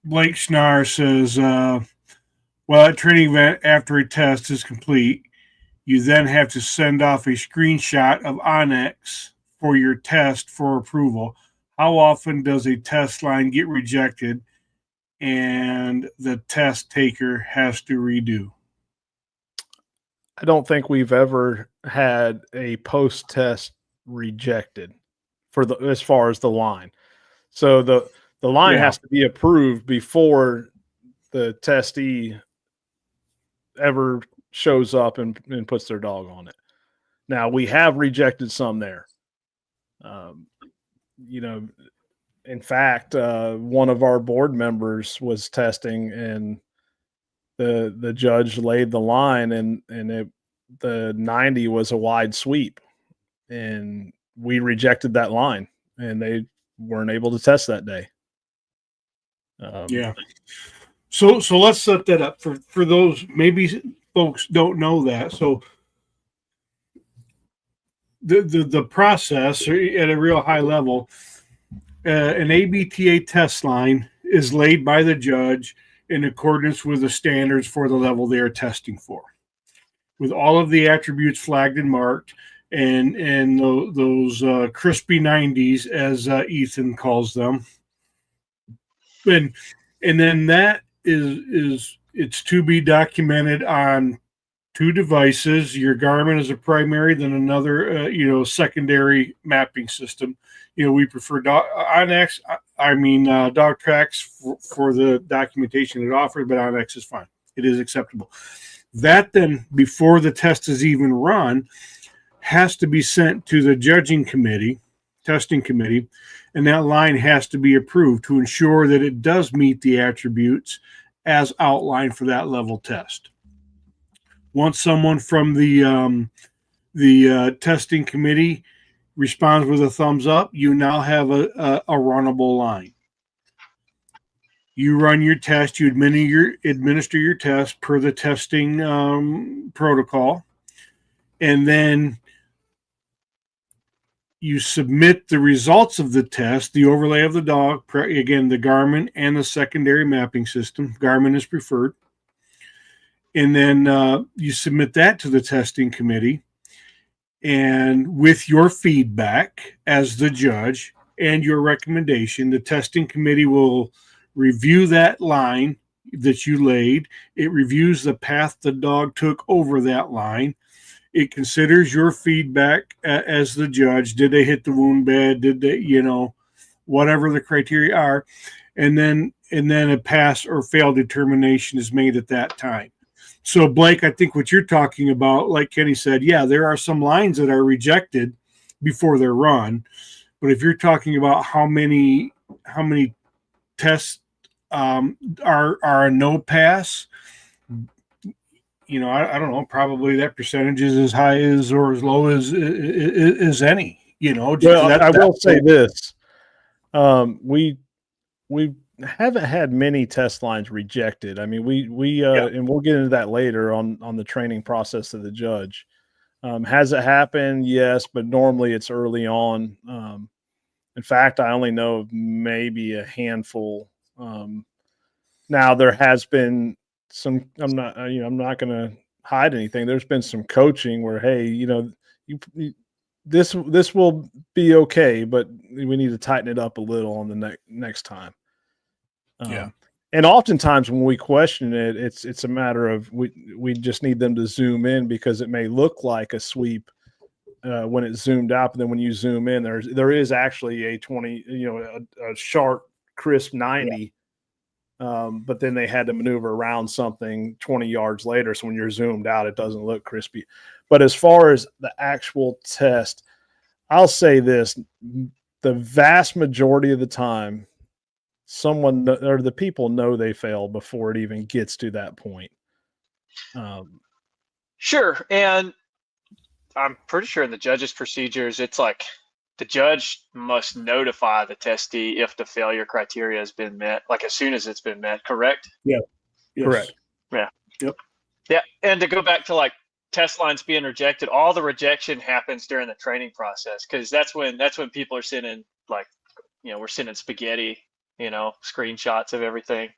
Blake Schnarr says, well, at training event, after a test is complete, you then have to send off a screenshot of Onyx for your test for approval. How often does a test line get rejected and the test taker has to redo?
I don't think we've ever had a post-test rejected as far as the line. So the line has to be approved before the testee ever shows up and puts their dog on it. Now, we have rejected some there. In fact, one of our board members was testing, and the judge laid the line, and the 90 was a wide sweep, and we rejected that line, and they weren't able to test that day.
So let's set that up for those, maybe folks don't know that. So the process at a real high level, an ABTA test line is laid by the judge in accordance with the standards for the level they are testing for, with all of the attributes flagged and marked, and those crispy 90s, as Ethan calls them. And then that is it's to be documented on two devices. Your Garmin is a primary, then another secondary mapping system. We prefer dog tracks for the documentation it offers, but Onyx is fine. It is acceptable. That then, before the test is even run, has to be sent to the testing committee, and that line has to be approved to ensure that it does meet the attributes as outlined for that level test. Once someone from the testing committee responds with a thumbs up, you now have a runnable line. You run your test, you administer your test per the testing protocol, and then you submit the results of the test, the overlay of the dog, again, the Garmin and the secondary mapping system. Garmin is preferred. And then you submit that to the testing committee. And with your feedback as the judge and your recommendation, the testing committee will review that line that you laid. It reviews the path the dog took over that line. It considers your feedback as the judge. Did they hit the wound bed? Did they, whatever the criteria are, and then a pass or fail determination is made at that time. So, Blake, I think what you're talking about, like Kenny said, there are some lines that are rejected before they're run. But if you're talking about how many tests are a no pass. I don't know. Probably that percentage is as high as or as low as any.
Well, I will say this: we haven't had many test lines rejected. I mean, and we'll get into that later on the training process of the judge. Has it happened? Yes, but normally it's early on. In fact, I only know of maybe a handful. Now there has been some. I'm not going to hide anything. There's been some coaching where, hey, this will be okay, but we need to tighten it up a little on the next time. And oftentimes when we question it, it's a matter of we just need them to zoom in because it may look like a sweep when it's zoomed out, but then when you zoom in, there is actually a 20, a sharp, crisp 90. But then they had to maneuver around something 20 yards later. So when you're zoomed out, it doesn't look crispy. But as far as the actual test, I'll say this: the vast majority of the time, someone or the people know they failed before it even gets to that point.
Sure. And I'm pretty sure in the judge's procedures, it's like the judge must notify the testee if the failure criteria has been met, like as soon as it's been met, correct?
Yeah.
Yes. Correct.
Yeah.
Yep.
Yeah. And to go back to like test lines being rejected, all the rejection happens during the training process, because that's when people are sending we're sending spaghetti, screenshots of everything.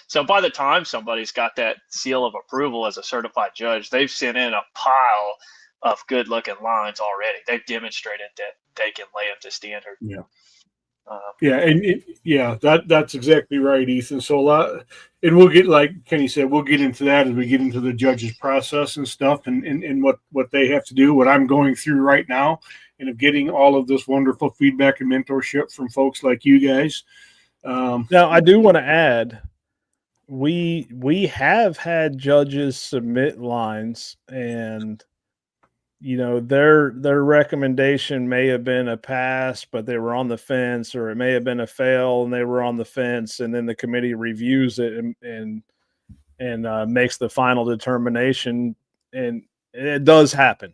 So by the time somebody's got that seal of approval as a certified judge, they've sent in a pile of good looking lines already. They've demonstrated that they can lay them to standard.
That's exactly right, Ethan. So and we'll get, like Kenny said, we'll get into that as we get into the judge's process and stuff, and what they have to do, what I'm going through right now, and of getting all of this wonderful feedback and mentorship from folks like you guys.
Now, I do want to add, we have had judges submit lines, and their recommendation may have been a pass, but they were on the fence, or it may have been a fail and they were on the fence, and then the committee reviews it and makes the final determination, and it does happen.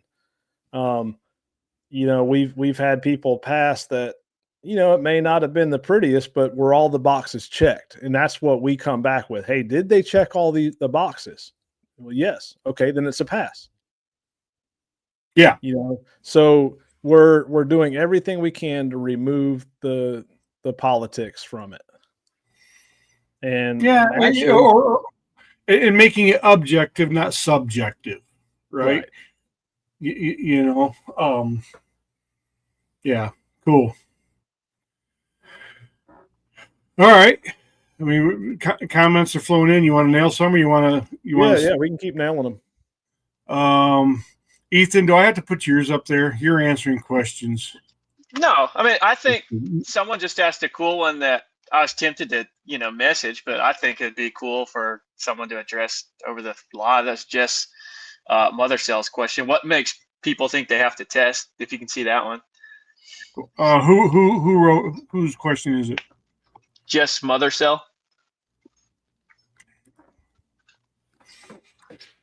We've had people pass that, it may not have been the prettiest, but were all the boxes checked, and that's what we come back with. Hey, did they check all the boxes? Well, yes. Okay, then it's a pass.
Yeah.
So we're doing everything we can to remove the politics from it. And
and making it objective, not subjective, right? Cool. All right. I mean, comments are flowing in. You want to nail some, or you want to?
Yeah, we can keep nailing
them. Ethan, do I have to put yours up there? You're answering questions.
No, I mean, I think someone just asked a cool one that I was tempted to, message, but I think it'd be cool for someone to address over the live. That's Jess Mother Cell's question. What makes people think they have to test? If you can see that one.
Who wrote? Whose question is it?
Jess Mother Cell.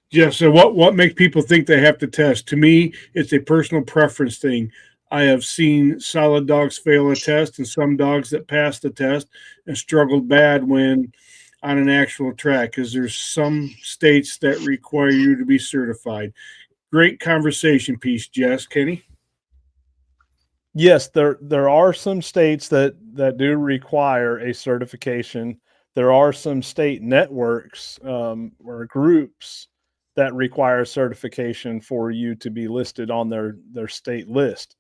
Yeah, so what makes people think they have to test? To me, it's a personal preference thing. I have seen solid dogs fail a test, and some dogs that passed the test and struggled bad when on an actual track, because there's some states that require you to be certified. Great conversation piece, Jess. Kenny?
Yes, there are some states that do require a certification. There are some state networks or groups that require certification for you to be listed on their state list.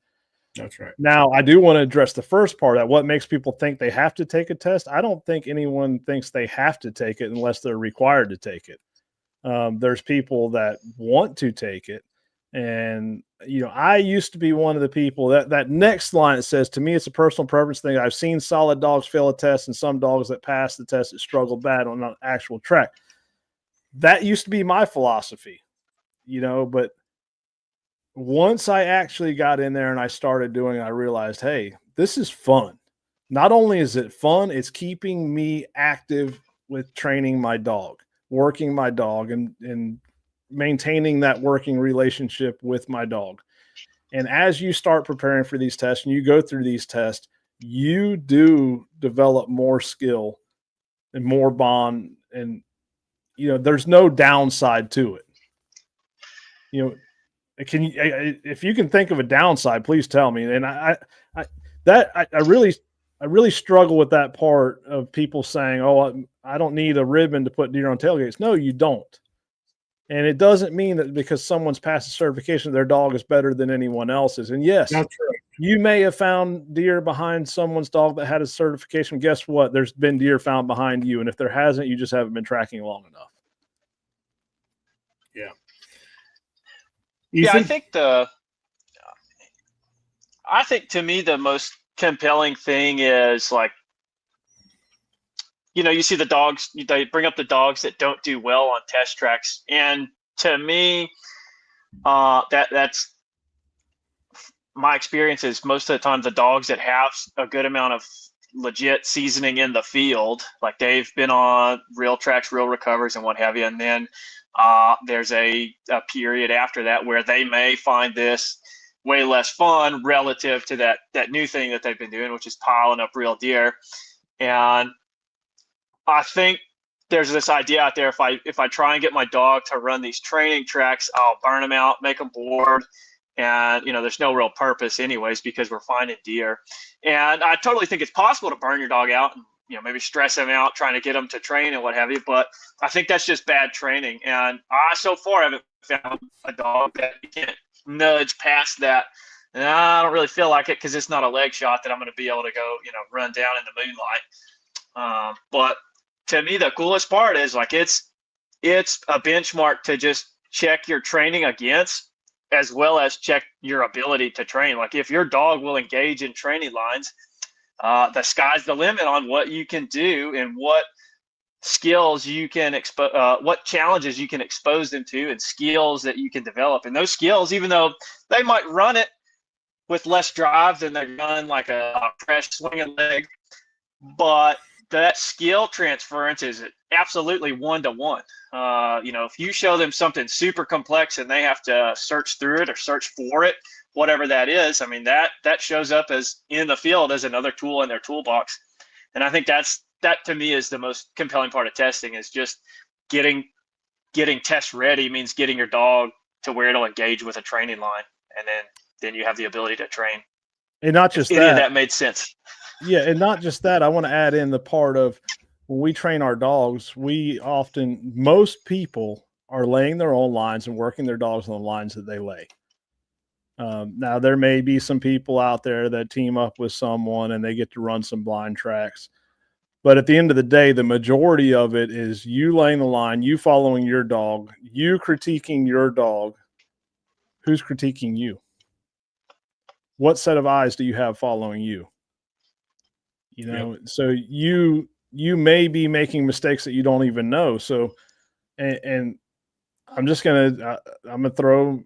That's right.
Now, I do want to address the first part, that what makes people think they have to take a test. I don't think anyone thinks they have to take it unless they're required to take it. There's people that want to take it. And, I used to be one of the people that next line, it says, to me, it's a personal preference thing. I've seen solid dogs fail a test and some dogs that pass the test that struggle bad on an actual track. That used to be my philosophy, but once I actually got in there and I started doing it, I realized, hey, this is fun. not only is it fun, it's keeping me active with training my dog, working my dog, and maintaining that working relationship with my dog. And as you start preparing for these tests and you go through these tests, you do develop more skill and more bond. And, there's no downside to it. Can you, if you can think of a downside, please tell me. And I really struggle with that part of people saying, "Oh, I don't need a ribbon to put deer on tailgates." No, you don't. And it doesn't mean that because someone's passed a certification, their dog is better than anyone else's. And yes,
That's right.
you may have found deer behind someone's dog that had a certification. Guess what? There's been deer found behind you. And if there hasn't, you just haven't been tracking long enough.
Yeah.
Yeah,
Ethan?
I think to me the most compelling thing is like, you see the dogs, they bring up the dogs that don't do well on test tracks. And to me, that's my experience is most of the time the dogs that have a good amount of legit seasoning in the field, like they've been on real tracks, real recovers and what have you. And then there's a period after that where they may find this way less fun relative to that new thing that they've been doing, which is piling up real deer. And I think there's this idea out there, if I try and get my dog to run these training tracks, I'll burn them out, make them bored. And, there's no real purpose anyways, because we're finding deer. And I totally think it's possible to burn your dog out and, maybe stress them out, trying to get them to train and what have you. But I think that's just bad training. And I, so far, haven't found a dog that can't nudge past that. And I don't really feel like it because it's not a leg shot that I'm going to be able to go, run down in the moonlight. But to me, the coolest part is like it's a benchmark to just check your training against, as well as check your ability to train. Like if your dog will engage in training lines, the sky's the limit on what you can do and what skills you can what challenges you can expose them to and skills that you can develop. And those skills, even though they might run it with less drive than they run like a fresh swinging leg, but that skill transference is absolutely 1-to-1. If you show them something super complex and they have to search through it or search for it, whatever that is, I mean, that shows up as in the field as another tool in their toolbox. And I think that to me is the most compelling part of testing, is just getting test ready means getting your dog to where it'll engage with a training line. And then you have the ability to train.
And not just
if any of that made sense.
Yeah, and not just that. I want to add in the part of when we train our dogs, most people are laying their own lines and working their dogs on the lines that they lay. Now, there may be some people out there that team up with someone and they get to run some blind tracks. But at the end of the day, the majority of it is you laying the line, you following your dog, you critiquing your dog. Who's critiquing you? What set of eyes do you have following you? So you may be making mistakes that you don't even know. So, and I'm just I'm gonna throw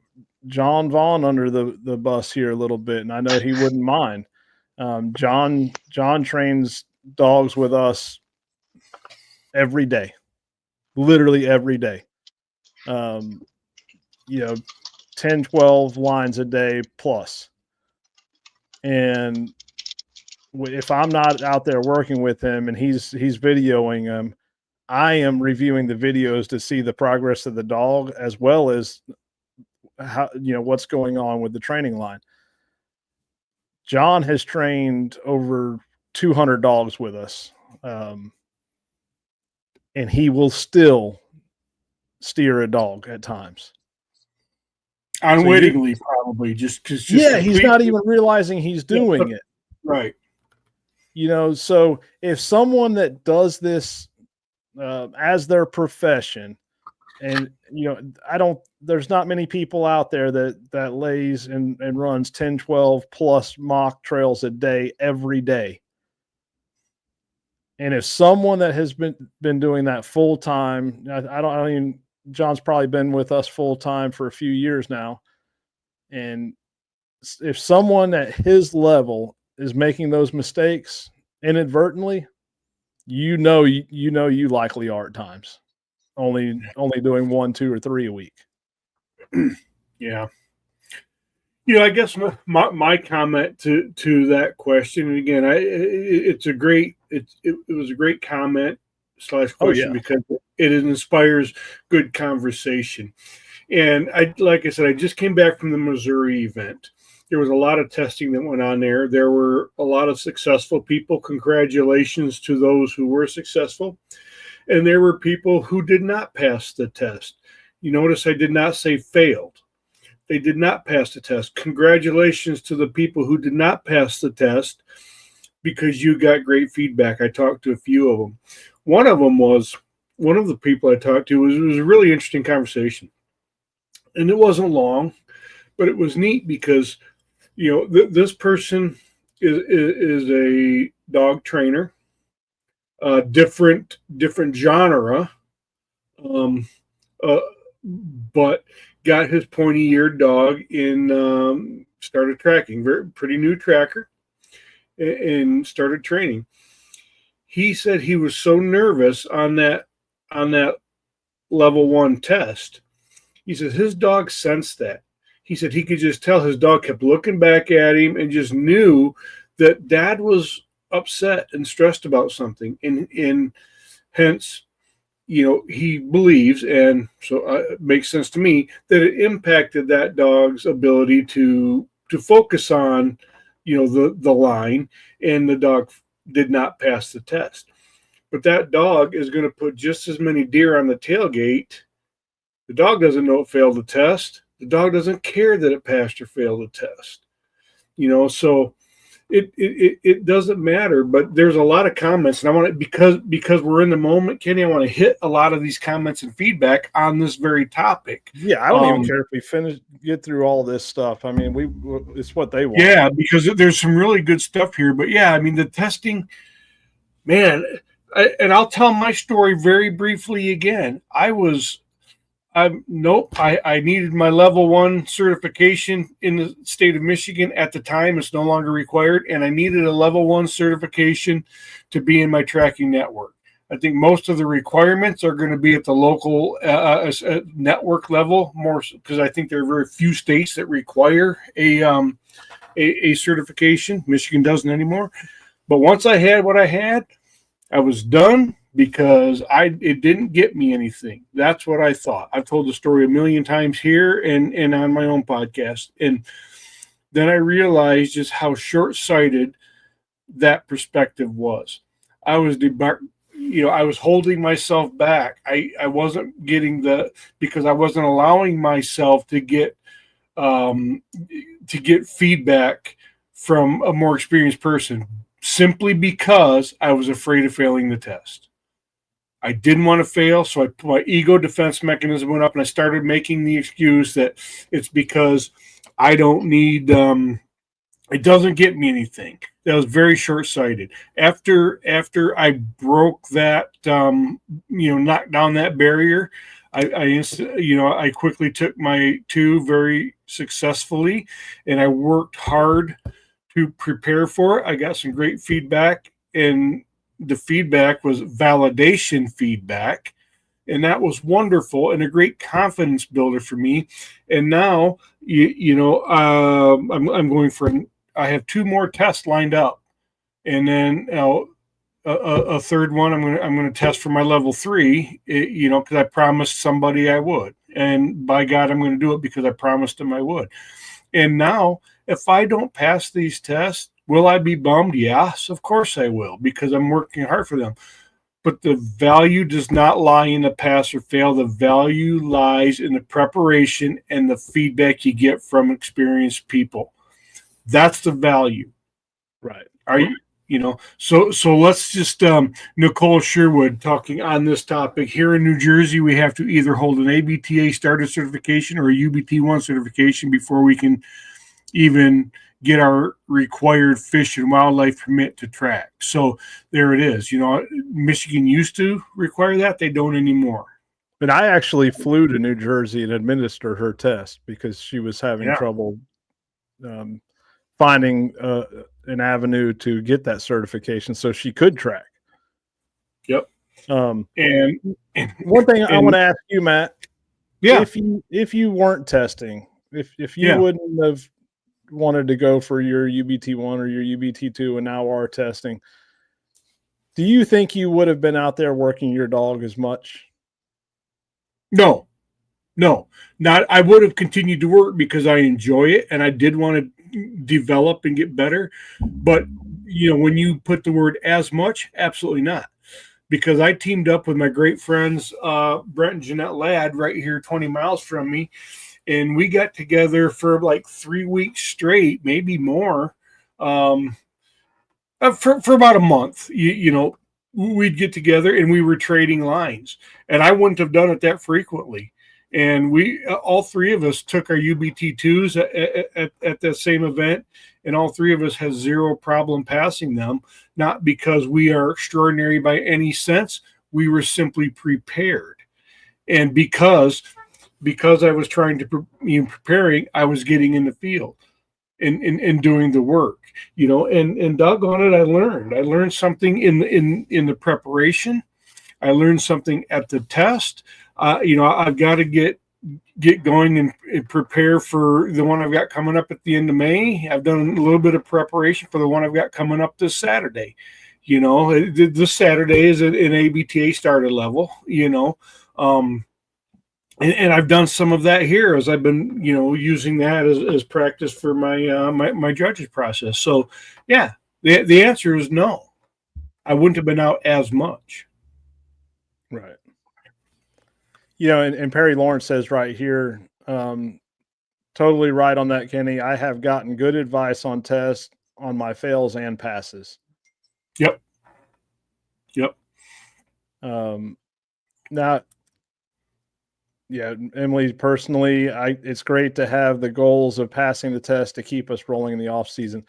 John Vaughn under the bus here a little bit, and I know he wouldn't mind. John trains dogs with us every day, literally every day. 10, 12 lines a day plus, and if I'm not out there working with him and he's videoing them, I am reviewing the videos to see the progress of the dog, as well as how, what's going on with the training line. John has trained over 200 dogs with us. And he will still steer a dog at times.
Unwittingly, probably just
he's not even realizing he's doing it.
Right.
So if someone that does this as their profession, and there's not many people out there that lays and runs 10, 12 plus mock trails a day, every day. And if someone that has been doing that full time, John's probably been with us full time for a few years now. And if someone at his level is making those mistakes, inadvertently, you likely are at times only doing 1, 2, or 3 a week.
Yeah. I guess my comment to that question, and again, it was a great comment / question because it inspires good conversation. And like I said, I just came back from the Missouri event. There was a lot of testing that went on there. There were a lot of successful people. Congratulations to those who were successful. And there were people who did not pass the test. You notice I did not say failed. They did not pass the test. Congratulations to the people who did not pass the test because you got great feedback. I talked to a few of them. One of the people I talked to was a really interesting conversation. And it wasn't long, but it was neat because, this person is a dog trainer, different genre, but got his pointy-eared dog in, started tracking, pretty new tracker, and started training. He said he was so nervous on that level 1 test. He said his dog sensed that. He said he could just tell his dog kept looking back at him and just knew that Dad was upset and stressed about something, and hence, he believes, and so it makes sense to me, that it impacted that dog's ability to focus on, the line, and the dog did not pass the test. But that dog is going to put just as many deer on the tailgate. The dog doesn't know it failed the test. The dog doesn't care that it passed or failed the test. So it doesn't matter. But there's a lot of comments, and I want to, because we're in the moment, Kenny, I want to hit a lot of these comments and feedback on this very topic.
Yeah, I don't even care if we get through all this stuff. I mean, it's what they want.
Yeah, because there's some really good stuff here. But yeah, I mean, the testing, man, and I'll tell my story very briefly again. I needed my level 1 certification in the state of Michigan at the time. It's no longer required. And I needed a level 1 certification to be in my tracking network. I think most of the requirements are going to be at the local network level, more because I think there are very few states that require a certification. Michigan doesn't anymore. But once I had what I had, I was done, because it didn't get me anything. That's what I thought. I've told the story a million times here and on my own podcast. And then I realized just how short-sighted that perspective was. I was I was holding myself back. I wasn't getting because I wasn't allowing myself to get feedback from a more experienced person, simply because I was afraid of failing the test. I didn't want to fail, so my ego defense mechanism went up, and I started making the excuse that it's because I don't need. It doesn't get me anything. That was very short-sighted. After I broke that, knocked down that barrier, I quickly took my 2 very successfully, and I worked hard to prepare for it. I got some great feedback, and the feedback was validation feedback, and that was wonderful and a great confidence builder for me. And now, I'm going for. I have 2 more tests lined up, and then a third one. I'm going to test for my level 3. Because I promised somebody I would, and by God, I'm going to do it because I promised them I would. And now, if I don't pass these tests, will I be bummed? Yes, of course I will, because I'm working hard for them. But the value does not lie in the pass or fail. The value lies in the preparation and the feedback you get from experienced people. That's the value.
Right.
Are you? So let's just Nicole Sherwood talking on this topic. Here in New Jersey, we have to either hold an ABTA starter certification or a UBT1 certification before we can even get our required fish and wildlife permit to track. So there it is. Michigan used to require that. They don't anymore.
And I actually flew to New Jersey and administered her test because she was having trouble finding an avenue to get that certification so she could track.
Yep.
Um,
And
one thing I want to ask you, Matt,
yeah,
if you weren't testing, if you wouldn't have wanted to go for your UBT1 or your UBT2 and now are testing, do you think you would have been out there working your dog as much?
no, not. I would have continued to work because I enjoy it and I did want to develop and get better. But when you put the word as much, absolutely not. Because I teamed up with my great friends, Brent and Jeanette Ladd, right here 20 miles from me. And we got together for like 3 weeks straight, maybe more, for about a month. We'd get together and we were trading lines. And I wouldn't have done it that frequently. And we, all three of us took our UBT2s at that same event. And all three of us has zero problem passing them, not because we are extraordinary by any sense. We were simply prepared. And because I was trying to preparing, I was getting in the field and doing the work, and doggone it, I learned something in the preparation. I learned something at the test. I've got to get going and prepare for the one I've got coming up at the end of May. I've done a little bit of preparation for the one I've got coming up this Saturday. This Saturday is an ABTA starter level, and I've done some of that here as I've been, using that as practice for my judges process. So, yeah, the answer is no. I wouldn't have been out as much.
Right. And Perry Lawrence says right here, totally right on that, Kenny. I have gotten good advice on tests on my fails and passes.
Yep.
Now, yeah, Emily, personally, it's great to have the goals of passing the test to keep us rolling in the off season.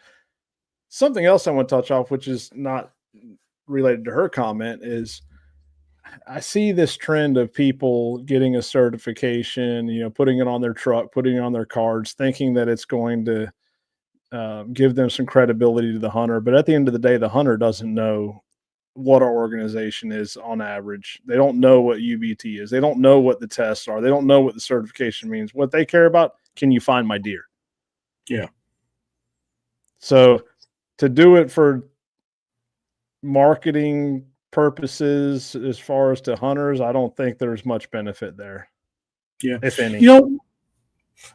Something else I want to touch off, which is not related to her comment, is I see this trend of people getting a certification, putting it on their truck, putting it on their cards, thinking that it's going to give them some credibility to the hunter. But at the end of the day, the hunter doesn't know what our organization is on average. They don't know what UBT is. They don't know what the tests are. They don't know what the certification means. What they care about, can you find my deer?
Yeah.
So to do it for marketing purposes as far as to hunters, I don't think there's much benefit there.
Yeah.
If any.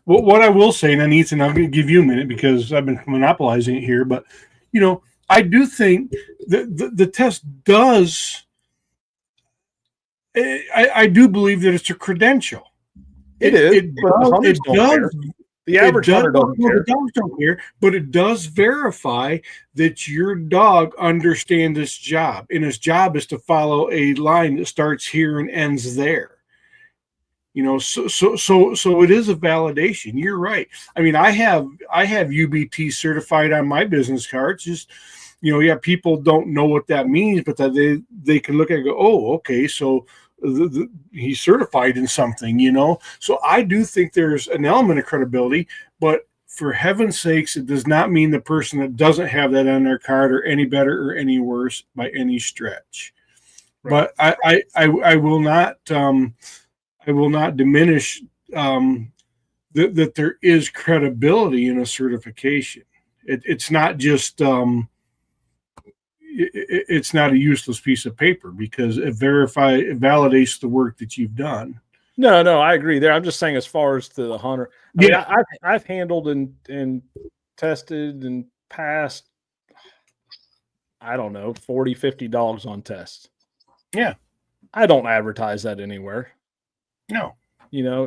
What I will say, and then Ethan, I'm going to give you a minute because I've been monopolizing it here, but I do think the test does. I do believe that it's a credential.
It does. The average hunter doesn't care.
The dogs don't care, but it does verify that your dog understands its job, and its job is to follow a line that starts here and ends there. So it is a validation. You're right. I mean, I have UBT certified on my business cards. Just people don't know what that means, but that they can look at it and go, oh, okay, so he's certified in something. So I do think there's an element of credibility, but for heaven's sakes, it does not mean the person that doesn't have that on their card are any better or any worse by any stretch. Right. But I will not. I will not diminish that there is credibility in a certification. It's not just it's not a useless piece of paper because it validates the work that you've done.
No, I agree there. I'm just saying as far as to the hunter. I mean, I've handled and tested and passed, I don't know, 40, 50 dogs on tests.
Yeah.
I don't advertise that anywhere.
No,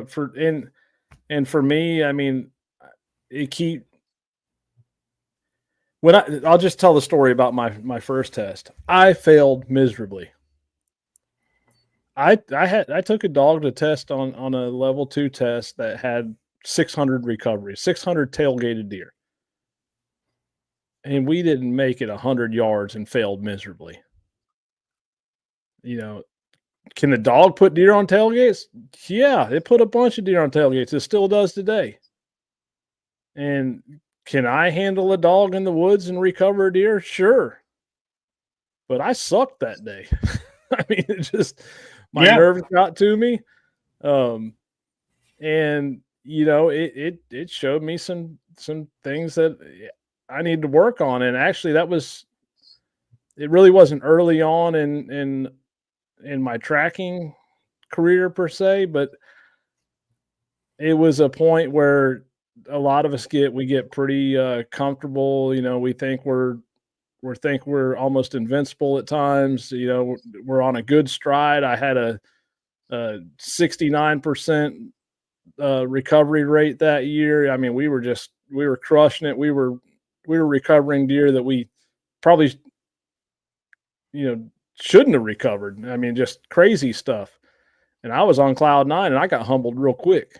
for me, I mean, I'll just tell the story about my first test. I failed miserably. I took a dog to test on a level 2 test that had 600 recoveries, 600 tailgated deer. And we didn't make it 100 yards and failed miserably. Can the dog put deer on tailgates? Yeah, it put a bunch of deer on tailgates. It still does today. And Can I handle a dog in the woods and recover a deer? Sure. But I sucked that day. I mean, it just my
Yeah.
nerves got to me. And it showed me some things that I need to work on. And actually it really wasn't early on in my tracking career per se, but it was a point where a lot of us get pretty comfortable. We think we're almost invincible at times. We're on a good stride. I had a 69% recovery rate that year. I mean, we were crushing it. We were recovering deer that we probably shouldn't have recovered. I mean, just crazy stuff. And I was on cloud nine, and I got humbled real quick.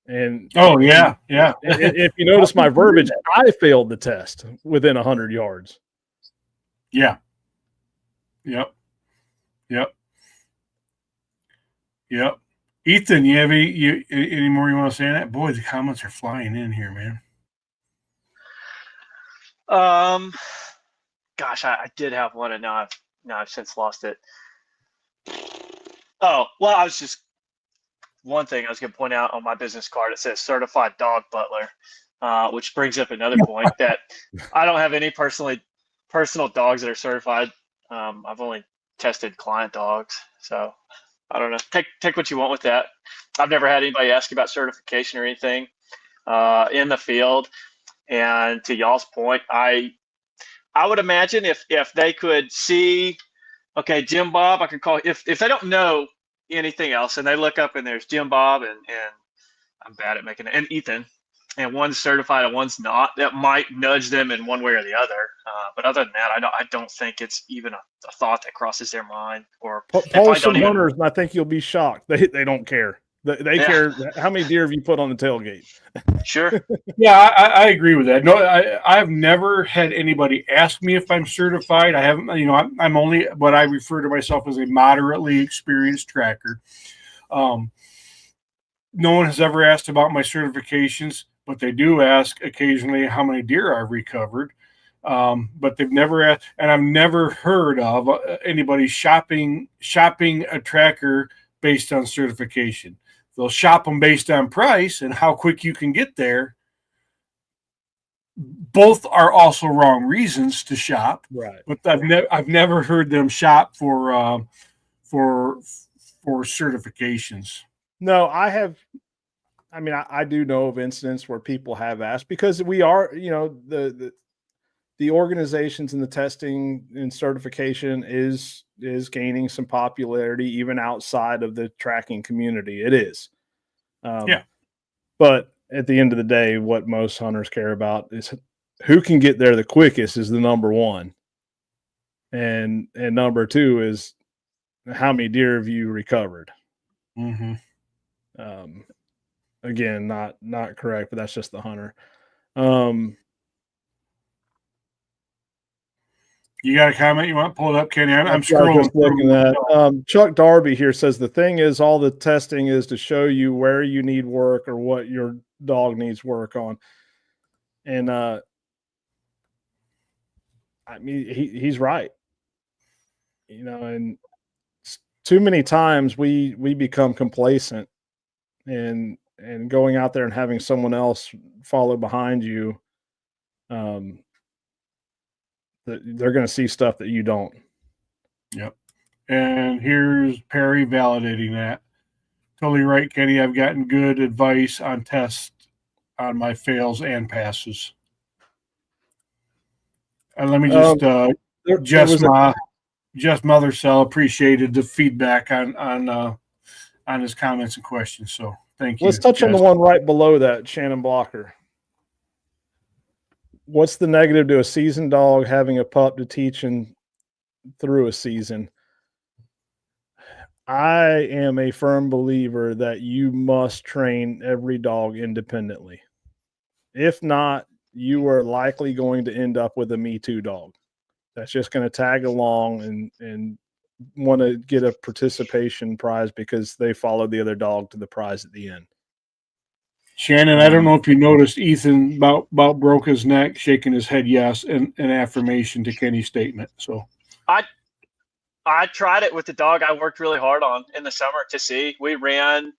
And
Oh yeah, yeah.
if you notice my verbiage, I failed the test within 100 yards.
Yeah. Yep. Yep. Yep. Ethan, you have any more you want to say on that? Boy, the comments are flying in here, man.
Gosh, I did have one, and now I've since lost it. Oh, well, one thing I was going to point out on my business card. It says certified dog butler, which brings up another point that I don't have any personal dogs that are certified. I've only tested client dogs, so I don't know. Take what you want with that. I've never had anybody ask about certification or anything in the field. And to y'all's point, I would imagine if they could see, okay, Jim Bob, I could call if they don't know anything else and they look up and there's Jim Bob and I'm bad at making it, and Ethan, and one's certified and one's not, that might nudge them in one way or the other. But other than that, I don't think it's even a thought that crosses their mind. Or
Poll some hunters, and I think you'll be shocked. They don't care. They care how many deer have you put on the tailgate.
Sure.
Yeah, I agree with that. No, I've never had anybody ask me if I'm certified. I haven't. I'm only what I refer to myself as a moderately experienced tracker. No one has ever asked about my certifications, but they do ask occasionally how many deer I've recovered. But they've never asked, and I've never heard of anybody shopping a tracker based on certification. They'll shop them based on price and how quick you can get there. Both are also wrong reasons to shop,
right?
But I've never heard them shop for certifications.
No, I have. I mean, I do know of incidents where people have asked, because we are, the organizations and the testing and certification is gaining some popularity even outside of the tracking community. It is.
Yeah.
But at the end of the day, what most hunters care about is who can get there the quickest is the number one. And number two is how many deer have you recovered?
Mm-hmm.
Again, not correct, but that's just the hunter.
You got a comment you want to pull it up, Kenny? I'm scrolling.
Just looking at Chuck Darby here says the thing is all the testing is to show you where you need work or what your dog needs work on. And I mean he's right. And too many times we become complacent and going out there and having someone else follow behind you. They're going to see stuff that you don't.
Yep. And here's Perry validating that. Totally right, Kenny. I've gotten good advice on tests on my fails and passes. And let me just Just Mother Cell appreciated the feedback on his comments and questions. So thank you.
Let's touch on the one right below that, Shannon Blocker. What's the negative to a seasoned dog having a pup to teach him through a season? I am a firm believer that you must train every dog independently. If not, you are likely going to end up with a Me Too dog that's just going to tag along and want to get a participation prize because they followed the other dog to the prize at the end.
Shannon, I don't know if you noticed, Ethan about broke his neck, shaking his head yes, and an affirmation to Kenny's statement. So
I tried it with the dog I worked really hard on in the summer to see. We ran,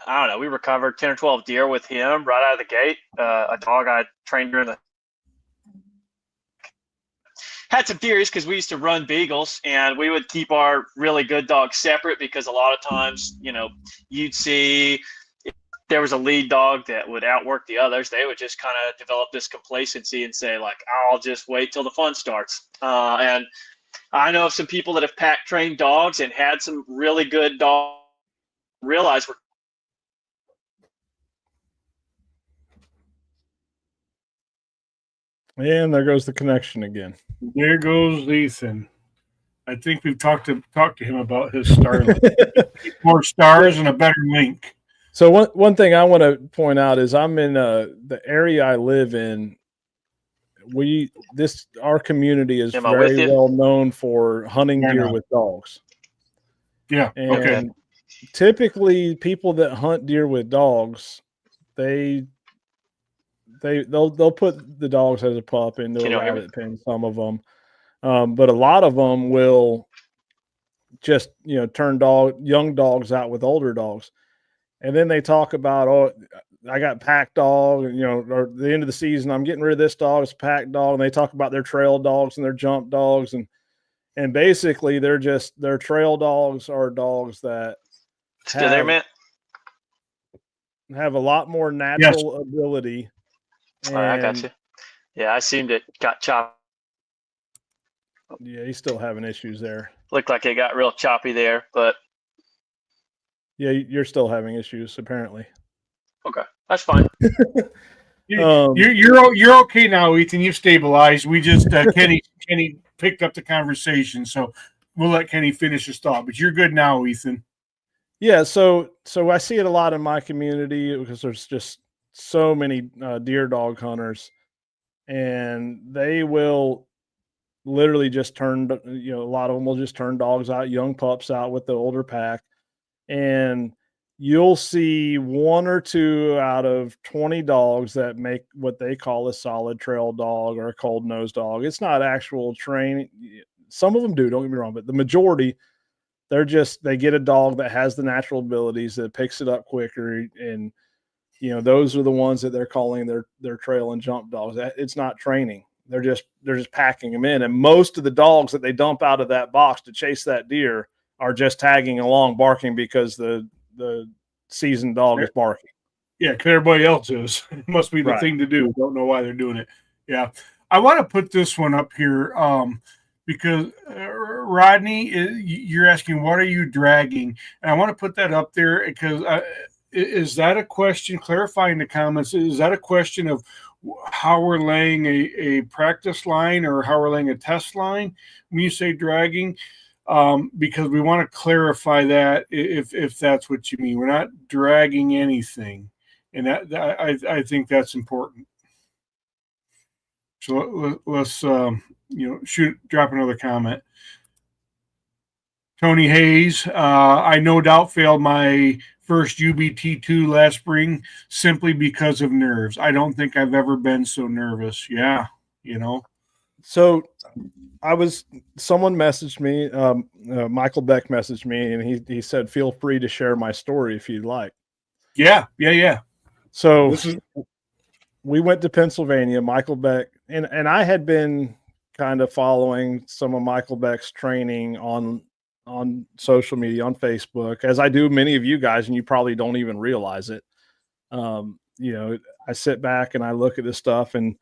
I don't know, we recovered 10 or 12 deer with him right out of the gate. A dog I trained during the had some theories because we used to run beagles and we would keep our really good dogs separate because a lot of times, you'd see if there was a lead dog that would outwork the others, they would just kind of develop this complacency and say like, I'll just wait till the fun starts. And I know of some people that have pack trained dogs and had some really good dogs realize we're
And there goes the connection again.
there goes Ethan. I think we've talked to him about his Starlink. More stars and a better link.
So one thing I want to point out is I'm in the area I live in. Our community is very well known for hunting deer with dogs.
Yeah.
And
okay.
Typically, people that hunt deer with dogs, they'll put the dogs as a pup into a rabbit pen. Some of them, but a lot of them will just turn young dogs out with older dogs, and then they talk about, oh, I got pack dog, or the end of the season, I'm getting rid of this dog, it's a pack dog, and they talk about their trail dogs and their jump dogs, and basically their trail dogs are dogs that
still there, man.
Have a lot more natural ability.
And, I got you. Yeah, I seemed it got chopped.
Yeah, he's still having issues there.
Looked like it got real choppy there, but
yeah, you're still having issues apparently.
Okay, that's fine.
You're okay now, Ethan. You've stabilized. We just Kenny picked up the conversation, so we'll let Kenny finish his thought. But you're good now, Ethan.
Yeah, so I see it a lot in my community because there's just so many deer dog hunters, and they will literally just turn. A lot of them will just turn dogs out, young pups out with the older pack, and you'll see one or two out of 20 dogs that make what they call a solid trail dog or a cold nose dog. It's not actual training. Some of them do, don't get me wrong, but the majority, they get a dog that has the natural abilities, that picks it up quicker. And, those are the ones that they're calling their trail and jump dogs. It's not training. They're just packing them in. And most of the dogs that they dump out of that box to chase that deer are just tagging along, barking because the seasoned dog is barking.
Yeah, because everybody else is. It must be the thing to do. Don't know why they're doing it. Yeah. I want to put this one up here because Rodney, you're asking, what are you dragging? And I want to put that up there because is that a question, clarifying the comments, is that a question of how we're laying a practice line or how we're laying a test line when you say dragging? Because we want to clarify that if that's what you mean. We're not dragging anything, and I think that's important. So let's drop another comment. Tony Hayes, I no doubt failed my first UBT2 last spring simply because of nerves. I don't think I've ever been so nervous. Yeah,
So someone messaged me, Michael Beck messaged me, and he said, feel free to share my story if you'd like.
Yeah.
So we went to Pennsylvania, Michael Beck, and I had been kind of following some of Michael Beck's training on social media, on Facebook, as I do many of you guys, and you probably don't even realize it. I sit back and I look at this stuff, and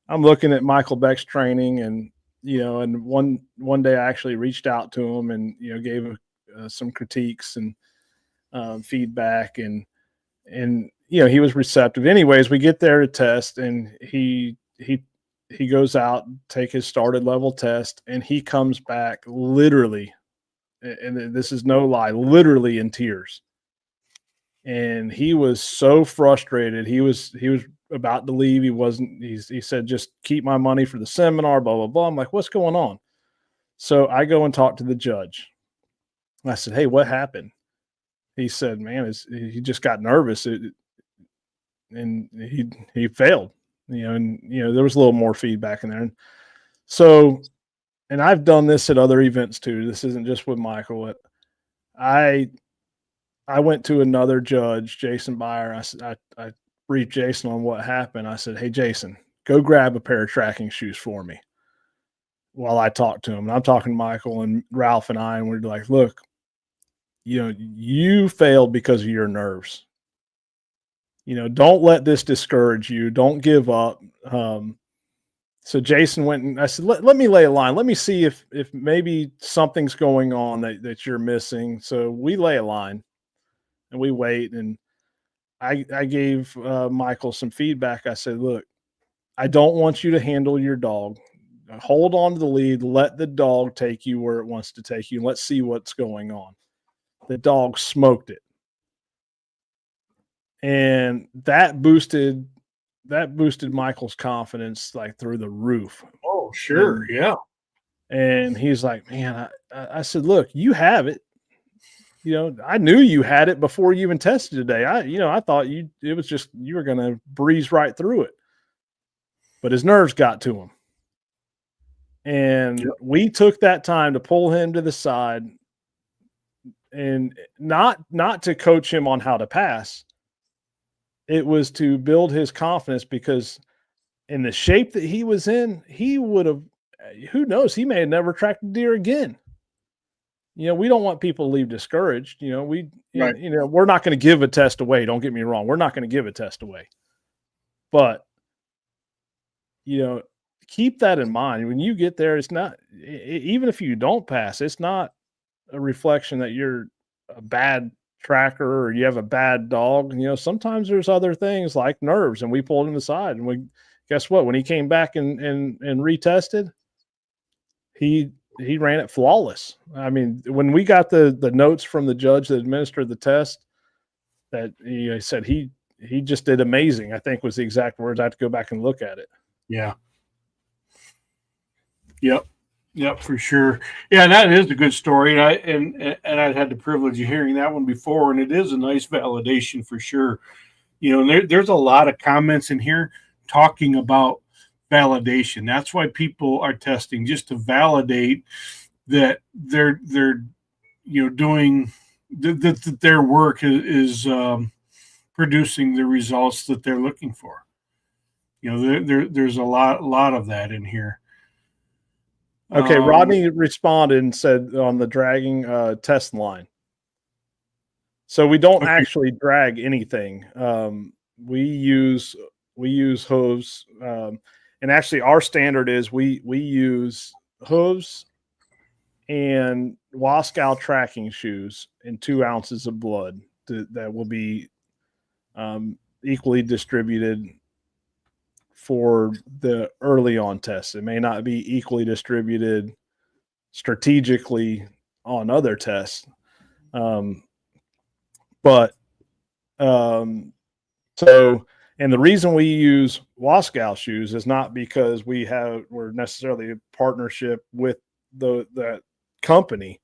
I'm looking at Michael Beck's training, and and one day I actually reached out to him and gave some critiques and feedback, and he was receptive. Anyways, we get there to test, and he goes out, take his started level test, and he comes back literally, and this is no lie, literally in tears. And he was so frustrated. He was about to leave. He said, just keep my money for the seminar, blah, blah, blah. I'm like, what's going on? So I go and talk to the judge. I said, hey, what happened? He said, man, he just got nervous. he failed, and there was a little more feedback in there. And so, and I've done this at other events too. This isn't just with Michael. I went to another judge, Jason Byer. I briefed Jason on what happened. I said, "Hey, Jason, go grab a pair of tracking shoes for me," while I talked to him. And I'm talking to Michael and Ralph and I, and we're like, "Look, you failed because of your nerves. Don't let this discourage you. Don't give up." So Jason went, and I said, let me lay a line. Let me see if maybe something's going on that you're missing. So we lay a line and we wait. And I gave Michael some feedback. I said, "Look, I don't want you to handle your dog. Hold on to the lead. Let the dog take you where it wants to take you. And let's see what's going on." The dog smoked it. And that boosted Michael's confidence like through the roof.
Oh, sure. Yeah.
And he's like, "Man," I said, "Look, you have it. I knew you had it before you even tested today. I thought it was just, you were going to breeze right through it." But his nerves got to him. And we took that time to pull him to the side, and not to coach him on how to pass. It was to build his confidence, because in the shape that he was in, he would have, who knows, he may have never tracked a deer again. We don't want people to leave discouraged. We're not going to give a test away. Don't get me wrong. We're not going to give a test away. But, keep that in mind. When you get there, it's not, even if you don't pass, it's not a reflection that you're a bad tracker or you have a bad dog. Sometimes there's other things like nerves, and we pulled him aside, and guess what? When he came back and retested, he ran it flawless. I mean, when we got the notes from the judge that administered the test, that he said he just did amazing, I think was the exact words. I have to go back and look at it.
Yeah. Yep, for sure. Yeah, that is a good story. And I've had the privilege of hearing that one before, and it is a nice validation for sure. There's a lot of comments in here talking about validation. That's why people are testing, just to validate that they're doing that their work is producing the results that they're looking for. There's a lot of that in here.
Okay, Rodney responded and said on the dragging test line. So we don't actually drag anything. We use hooves, and actually our standard is we use hooves and Wascow tracking shoes and 2 ounces of blood that will be equally distributed for the early on tests. It may not be equally distributed strategically on other tests. And the reason we use Wascow shoes is not because we're necessarily a partnership with that company.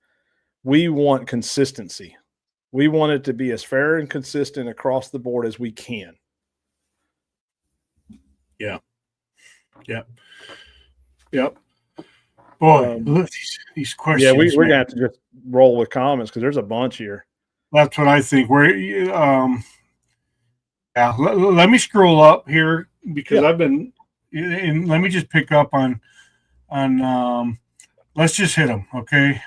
We want consistency. We want it to be as fair and consistent across the board as we can.
Yep. Boy, look these questions.
Yeah, we're gonna have to just roll with comments because there's a bunch here.
That's what I think. Let me scroll up here because I've been, and let me just pick up on let's just hit them, okay?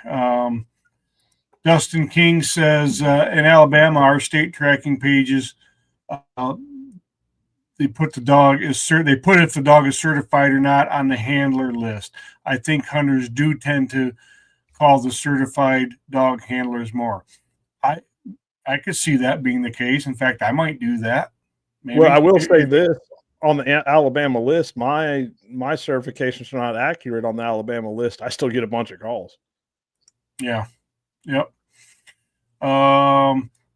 Dustin King says in Alabama, our state tracking pages, they put if the dog is certified or not on the handler list. I think hunters do tend to call the certified dog handlers more. I could see that being the case. In fact, I might do that. Maybe.
Well, I will say this: on the Alabama list, my certifications are not accurate on the Alabama list. I still get a bunch of calls.
Yeah. Yep.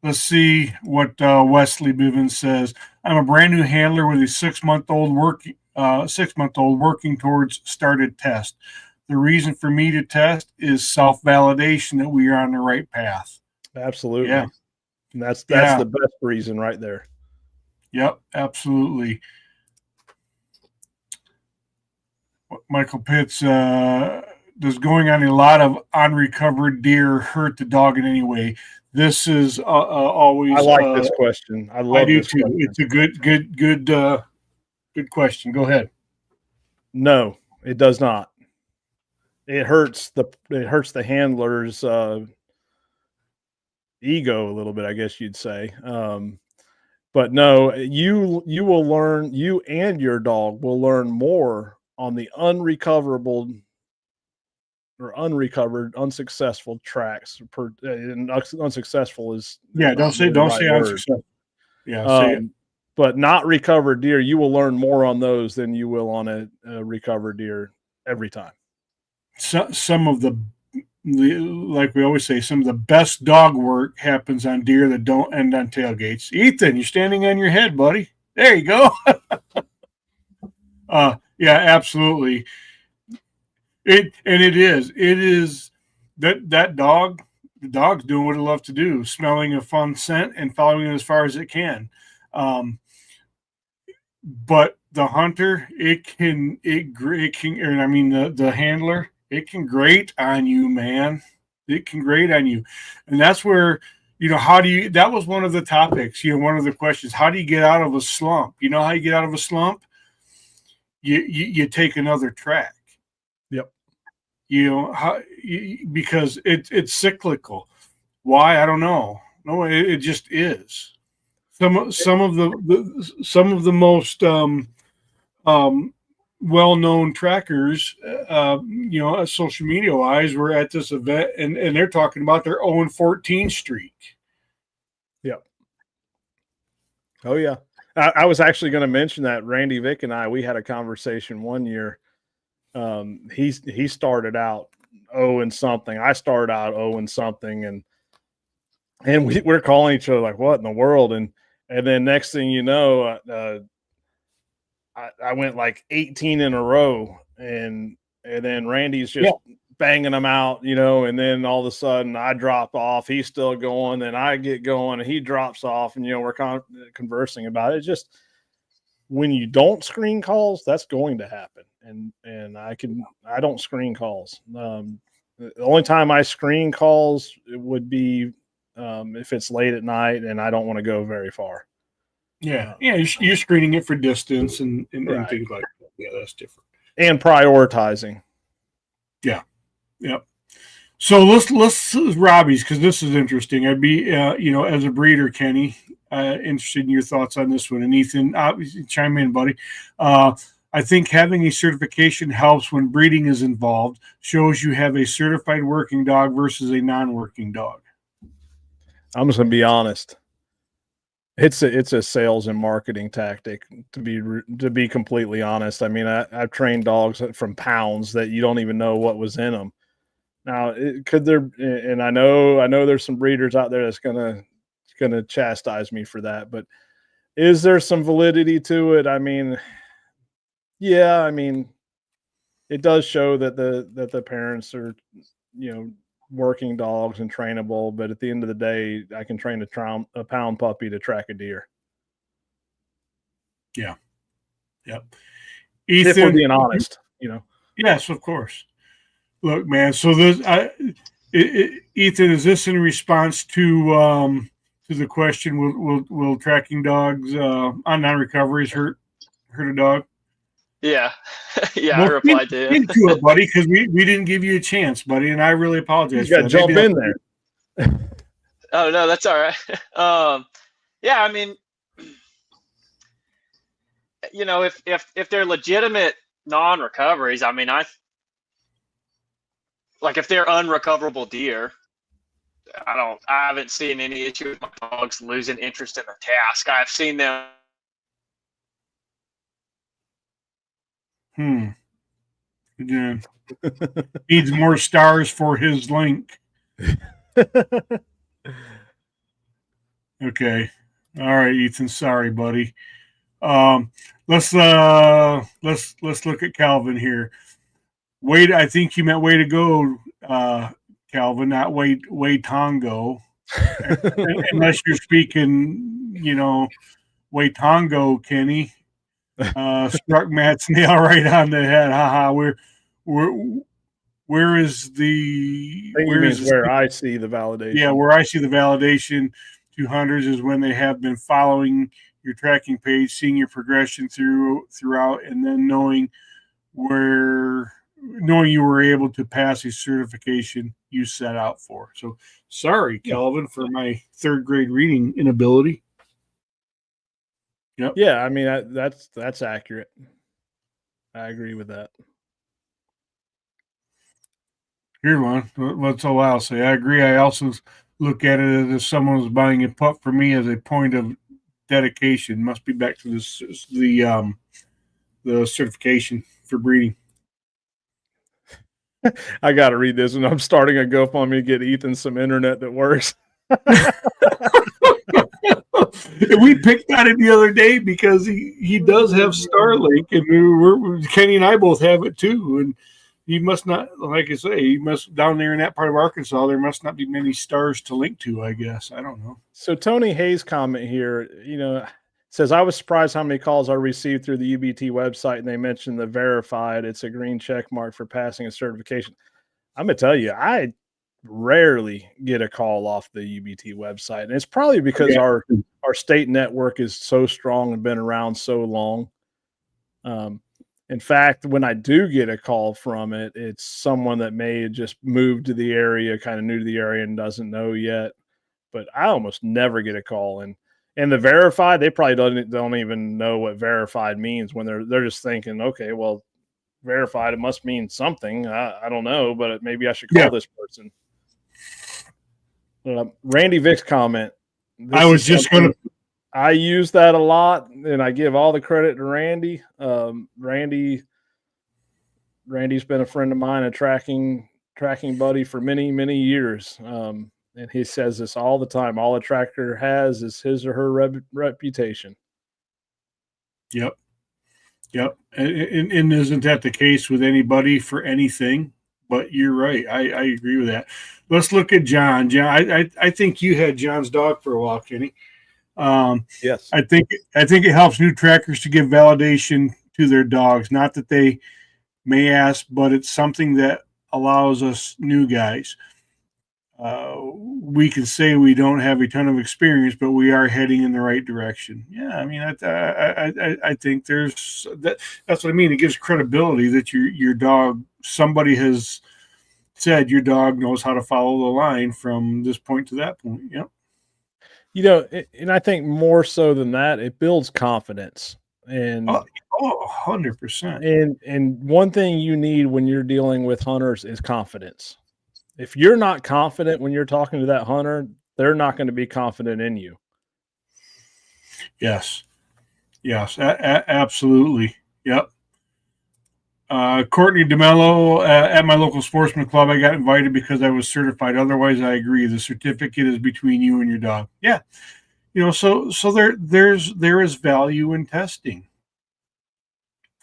Let's see what Wesley Bivens says. I'm a brand new handler with a 6-month-old working towards started test. The reason for me to test is self-validation that we are on the right path.
Absolutely.
Yeah.
And that's the best reason right there.
Yep, absolutely. Michael Pitts, does going on a lot of unrecovered deer hurt the dog in any way? This is always.
I like this question. I
I
love
do
this
too.
question.
It's a good question. Go ahead.
No, it does not. It hurts the handler's ego a little bit, I guess you'd say. But no, you will learn, you and your dog will learn more on the unrecoverable or unrecovered, unsuccessful tracks. Unsuccessful is
Don't say unsuccessful. Yeah, say it.
But not recovered deer, you will learn more on those than you will on a recovered deer every time.
Some of the, like we always say, some of the best dog work happens on deer that don't end on tailgates. Ethan, you're standing on your head, buddy. There you go. Yeah, absolutely. It is that dog. The dog's doing what it loves to do, smelling a fun scent and following it as far as it can. But the hunter, it can, and I mean the handler, it can grate on you, man. It can grate on you, and that's where, how do you? That was one of the topics. One of the questions. How do you get out of a slump? You know how you get out of a slump? You take another track.
Yep.
Because it's cyclical. Why? I don't know. No, it just is. Some of the most well-known trackers, social media wise, were at this event, and they're talking about their 0-14 streak.
Yep. Oh yeah. I was actually going to mention that Randy Vick and we had a conversation one year. He started out 0 and something. I started out 0 and something, and we're calling each other like, what in the world? And then next thing you know, I went like 18 in a row, and then Randy's just banging them out, and then all of a sudden I drop off. He's still going, then I get going, and he drops off, and we're conversing about it. Just when you don't screen calls, that's going to happen. And I don't screen calls. The only time I screen calls would be if it's late at night and I don't want to go very far.
Yeah, you're screening it for distance and
right.
things like that. Yeah, that's different.
And prioritizing.
Yeah, yep. So let's Robbie's, because this is interesting. I'd be as a breeder, Kenny, interested in your thoughts on this one. And Ethan, chime in, buddy. I think having a certification helps when breeding is involved. Shows you have a certified working dog versus a non-working dog.
I'm just gonna be honest. It's a sales and marketing tactic, to be completely honest. I mean, I've trained dogs from pounds that you don't even know what was in them. Now, and I know there's some breeders out there that's gonna chastise me for that, but is there some validity to it? I mean, yeah, I mean, it does show that the parents are, working dogs and trainable, but at the end of the day, I can train a pound puppy to track a deer.
Yeah. Yep.
Ethan, if we're being honest,
Yes, of course. Look, man. So Ethan, is this in response to the question? Will tracking dogs on non-recoveries hurt a dog?
Yeah, yeah. Well, I replied to
him. Into it, buddy, because we didn't give you a chance, buddy, and I really apologize.
You got to jump in there.
Oh no, that's all right. Yeah, I mean, if they're legitimate non-recoveries, I mean, if they're unrecoverable deer, I haven't seen any issue with my dogs losing interest in the task. I've seen them.
Again, needs more stars for his link. Okay. All right, Ethan. Sorry, buddy. Let's look at Calvin here. Wait, I think you meant way to go, Calvin, not way Tongo. Unless you're speaking, Waitongo, Kenny, struck Matt's nail right on the head. Haha. Where is the,
I think he
where is
means
the,
where I see the validation.
yeah, where I see the validation to hunters is when they have been following your tracking page, seeing your progression throughout, and then knowing you were able to pass a certification you set out for. So sorry, Kelvin, for my third grade reading inability. Yep.
Yeah, I mean that's accurate. I agree with that.
Here, one. What's all I'll say. I agree. I also look at it as if someone was buying a pup for me as a point of dedication. Must be back to this the certification for breeding.
I got to read this, and I'm starting a GoFundMe to get Ethan some internet that works.
We picked on it the other day because he does have Starlink, and Kenny and I both have it too. And he must not, like I say, he must down there in that part of Arkansas. There must not be many stars to link to. I guess I don't know.
So Tony Hayes' comment here, says, I was surprised how many calls I received through the UBT website, and they mentioned the verified. It's a green check mark for passing a certification. I'm going to tell you, I rarely get a call off the UBT website. And it's probably because our state network is so strong and been around so long. In fact, when I do get a call from it, it's someone that may have just moved to the area, kind of new to the area and doesn't know yet. But I almost never get a call. And the verified, they probably don't even know what verified means when they're just thinking, okay, well, verified, it must mean something. I don't know, but maybe I should call this person. Randy Vick's comment.
I was just going to.
I use that a lot, and I give all the credit to Randy. Randy's been a friend of mine, a tracking buddy for many, many years. And he says this all the time. All a tracker has is his or her reputation.
Yep. And isn't that the case with anybody for anything? But you're right. I agree with that. Let's look at John. John, I think you had John's dog for a while, Kenny.
Yes.
I think it helps new trackers to give validation to their dogs. Not that they may ask, but it's something that allows us new guys. We can say we don't have a ton of experience, but we are heading in the right direction. Yeah, I mean, I think there's that's what I mean. It gives credibility that your dog, somebody has said your dog knows how to follow the line from this point to that point. Yep.
And I think more so than that, it builds confidence. And
100%.
And one thing you need when you're dealing with hunters is confidence. If you're not confident when you're talking to that hunter, they're not going to be confident in you.
Yes, absolutely. Yep. Courtney DeMello, at my local sportsman club, I got invited because I was certified. Otherwise, I agree. The certificate is between you and your dog. Yeah. So there is value in testing.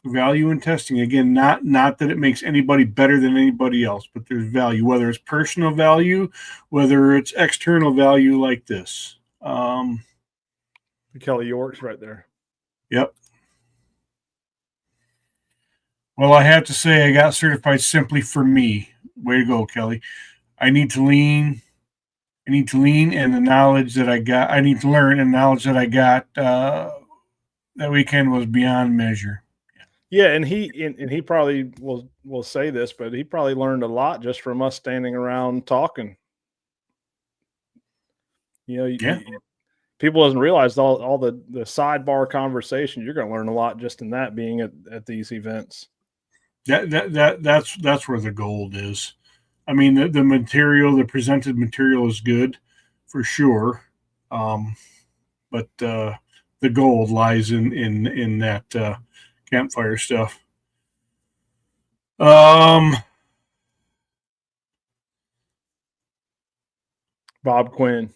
Value in testing. Again, not that it makes anybody better than anybody else, but there's value, whether it's personal value, whether it's external value like this.
Kelly York's right there.
Yep. Well, I have to say I got certified simply for me. Way to go, Kelly. I need to lean and the knowledge that I got. I need to learn, and knowledge that I got that weekend was beyond measure.
Yeah, and he probably will say this, but he probably learned a lot just from us standing around talking. People doesn't realize all the sidebar conversation. You're going to learn a lot just in that, being at these events.
That's where the gold is. I mean, the material, the presented material is good for sure, but the gold lies in that campfire stuff.
Bob Quinn.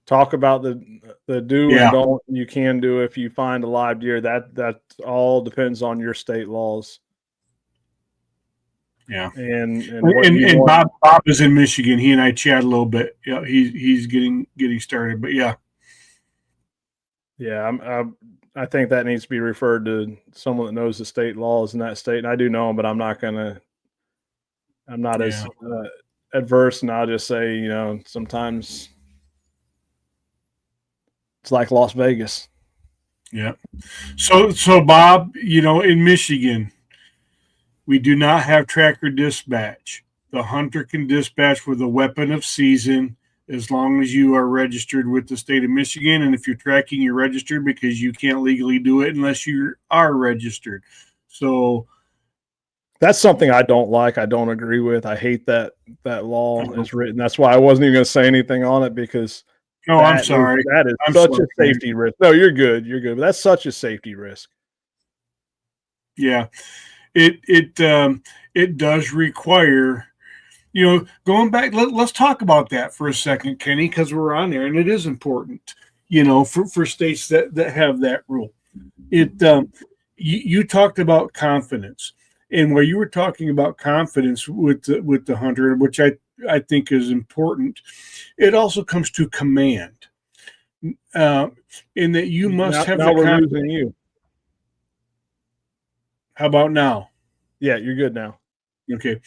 Talk about the do and don't you can do if you find a live deer. That all depends on your state laws.
Yeah,
and
Bob is in Michigan. He and I chat a little bit. Yeah, he's getting started, but yeah.
Yeah, I think that needs to be referred to someone that knows the state laws in that state. And I do know them, but I'm not as adverse, and I'll just say, sometimes it's like Las Vegas.
Yeah. So Bob, in Michigan, we do not have tracker dispatch. The hunter can dispatch with a weapon of season as long as you are registered with the state of Michigan. And if you're tracking, you're registered, because you can't legally do it unless you are registered. So
that's something I don't like. I don't agree with. I hate that law is written. That's why I wasn't even going to say anything on it, because
I'm sorry.
That is
I'm
such
sorry.
a safety risk. No, you're good. You're good. But that's such a safety risk.
Yeah. It does require, going back. Let's talk about that for a second, Kenny, because we're on there, and it is important, for states that have that rule. You talked about confidence, and where you were talking about confidence with the hunter, which I think is important. It also comes to command, in that you must have.
Now we're losing you.
How about now?
Yeah, you're good now.
Okay.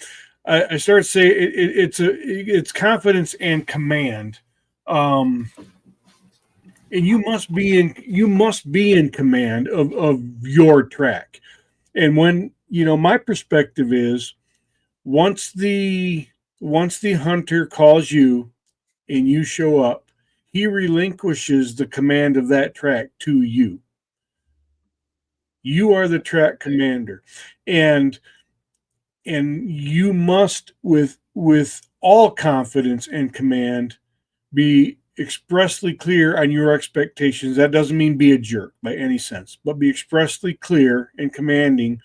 I started to say it's confidence and command, and you must be in command of your track. And when my perspective is, once the hunter calls you and you show up, he relinquishes the command of that track to you. You are the track commander, and you must, with all confidence and command, be expressly clear on your expectations. That doesn't mean be a jerk by any sense, but be expressly clear and commanding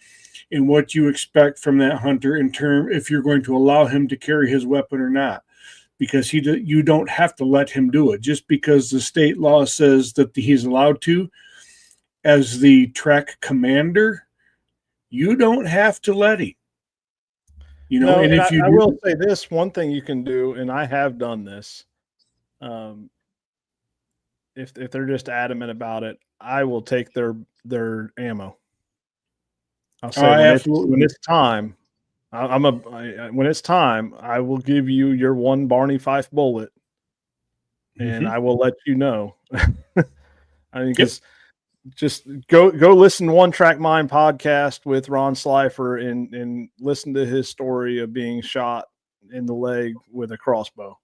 in what you expect from that hunter, in term if you're going to allow him to carry his weapon or not, because you don't have to let him do it just because the state law says that he's allowed to. As the track commander, you don't have to let him.
No,
and if
I will say this one thing you can do, and I have done this. If they're just adamant about it, I will take their ammo. I'll say when it's time, when it's time, I will give you your one Barney Fife bullet, and I will let you know. I mean, because just go listen to One Track Mind podcast with Ron Slifer and listen to his story of being shot in the leg with a crossbow.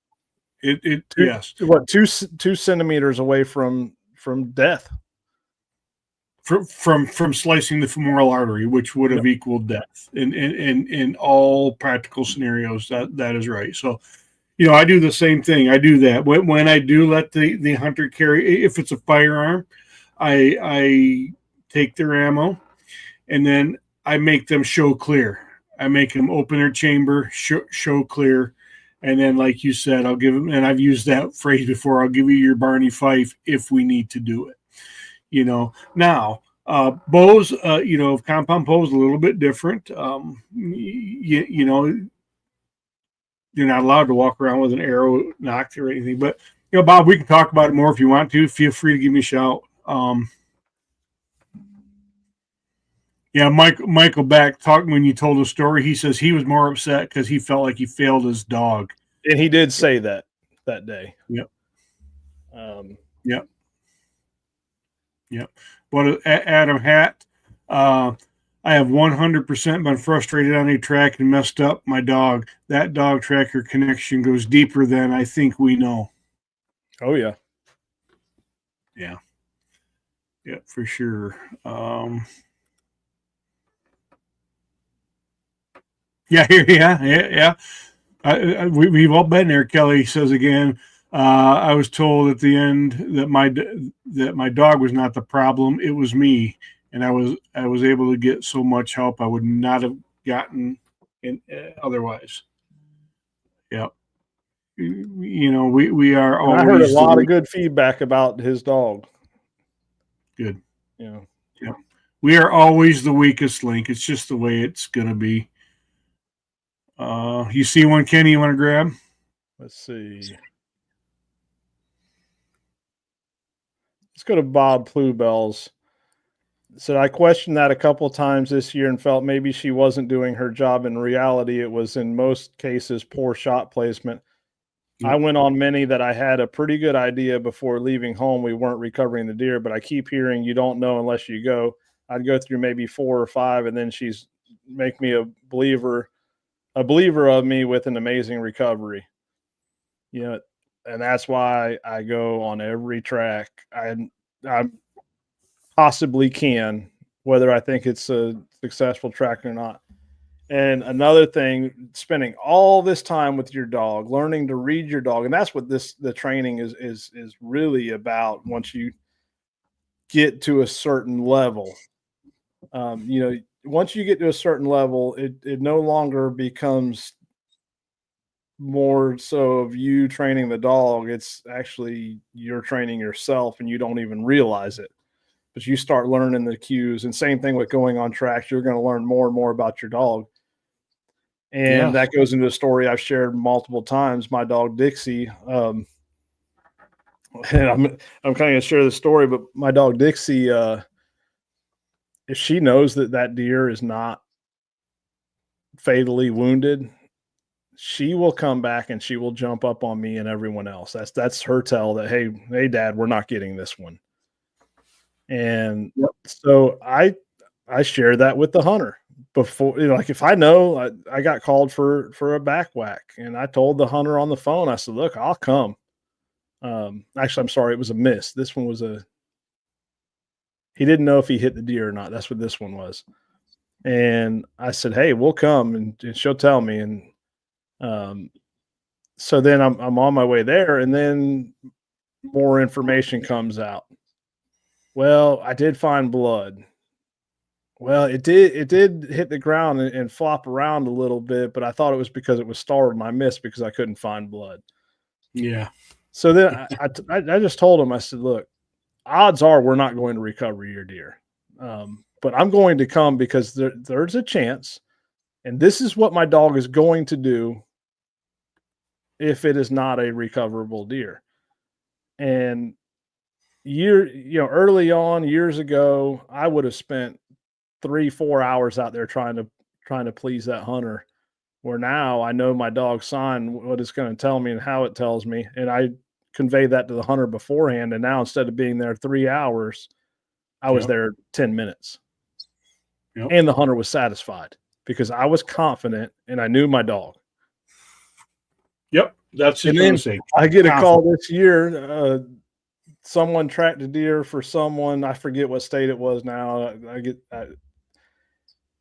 Yes.
What, 2 centimeters away from death.
From slicing the femoral artery, which would have equaled death in all practical scenarios. That is right. So, I do the same thing. I do that when I do let the hunter carry. If it's a firearm, I take their ammo, and then I make them show clear. I make them open their chamber, show clear, and then, like you said, I'll give them. And I've used that phrase before. I'll give you your Barney Fife if we need to do it. Now bows, compound bows a little bit different. You're not allowed to walk around with an arrow knocked or anything. But Bob, we can talk about it more if you want to. Feel free to give me a shout. Michael back talking when you told the story. He says he was more upset because he felt like he failed his dog,
and he did say that day.
Yep. Yep. But Adam Hatt, I have 100% been frustrated on a track and messed up my dog. That dog tracker connection goes deeper than I think we know.
Oh, yeah.
Yeah. Yeah, for sure. Yeah. We've all been there. Kelly says again, I was told at the end that my dog was not the problem; it was me, and I was able to get so much help I would not have gotten otherwise. Yep. We are always.
I heard a lot of good feedback about his dog.
Good.
Yeah.
We are always the weakest link. It's just the way it's going to be. You see one, Kenny, you want to grab?
Let's see. Let's go to Bob Bluebells. So I questioned that a couple of times this year and felt maybe she wasn't doing her job. In reality, it was in most cases poor shot placement. I went on many that I had a pretty good idea before leaving home we weren't recovering the deer, but I keep hearing you don't know unless you go. I'd go through maybe 4 or 5, and then she's make me a believer of me with an amazing recovery. You know, and that's why I go on every track I possibly can, whether I think it's a successful track or not. And another thing, spending all this time with your dog, learning to read your dog, and that's what the training is really about. Once you get to a certain level, you know, once you get to a certain level, it no longer becomes more so of you training the dog. It's actually you're training yourself, and you don't even realize it. But you start learning the cues, and same thing with going on tracks. You're going to learn more and more about your dog. And that goes into a story I've shared multiple times. My dog Dixie, and I'm kind of going to share the story, but my dog Dixie, if she knows that deer is not fatally wounded, she will come back and she will jump up on me and everyone else. That's her tell that hey, Dad, we're not getting this one. And so I share that with the hunter. Before, you know, like if I know I got called for a back whack, and I told the hunter on the phone, I said, look, I'll come. Actually, I'm sorry, it was a miss. This one was he didn't know if he hit the deer or not. That's what this one was. And I said, hey, we'll come, and she'll tell me. And so then I'm on my way there, and then more information comes out. Well, I did find blood. Well, it did hit the ground and flop around a little bit, but I thought it was because it was startled and I missed because I couldn't find blood.
Yeah.
So then I just told him, I said, look, odds are we're not going to recover your deer. But I'm going to come because there's a chance, and this is what my dog is going to do if it is not a recoverable deer. And early on, years ago, I would have spent 3-4 hours out there trying to please that hunter, where now I know my dog's sign, what it's going to tell me and how it tells me, and I convey that to the hunter beforehand. And now instead of being there 3 hours, I was there 10 minutes. And the hunter was satisfied because I was confident and I knew my dog.
Yep, that's just going to say.
I get a call this year. Someone tracked a deer for someone. I forget what state it was now.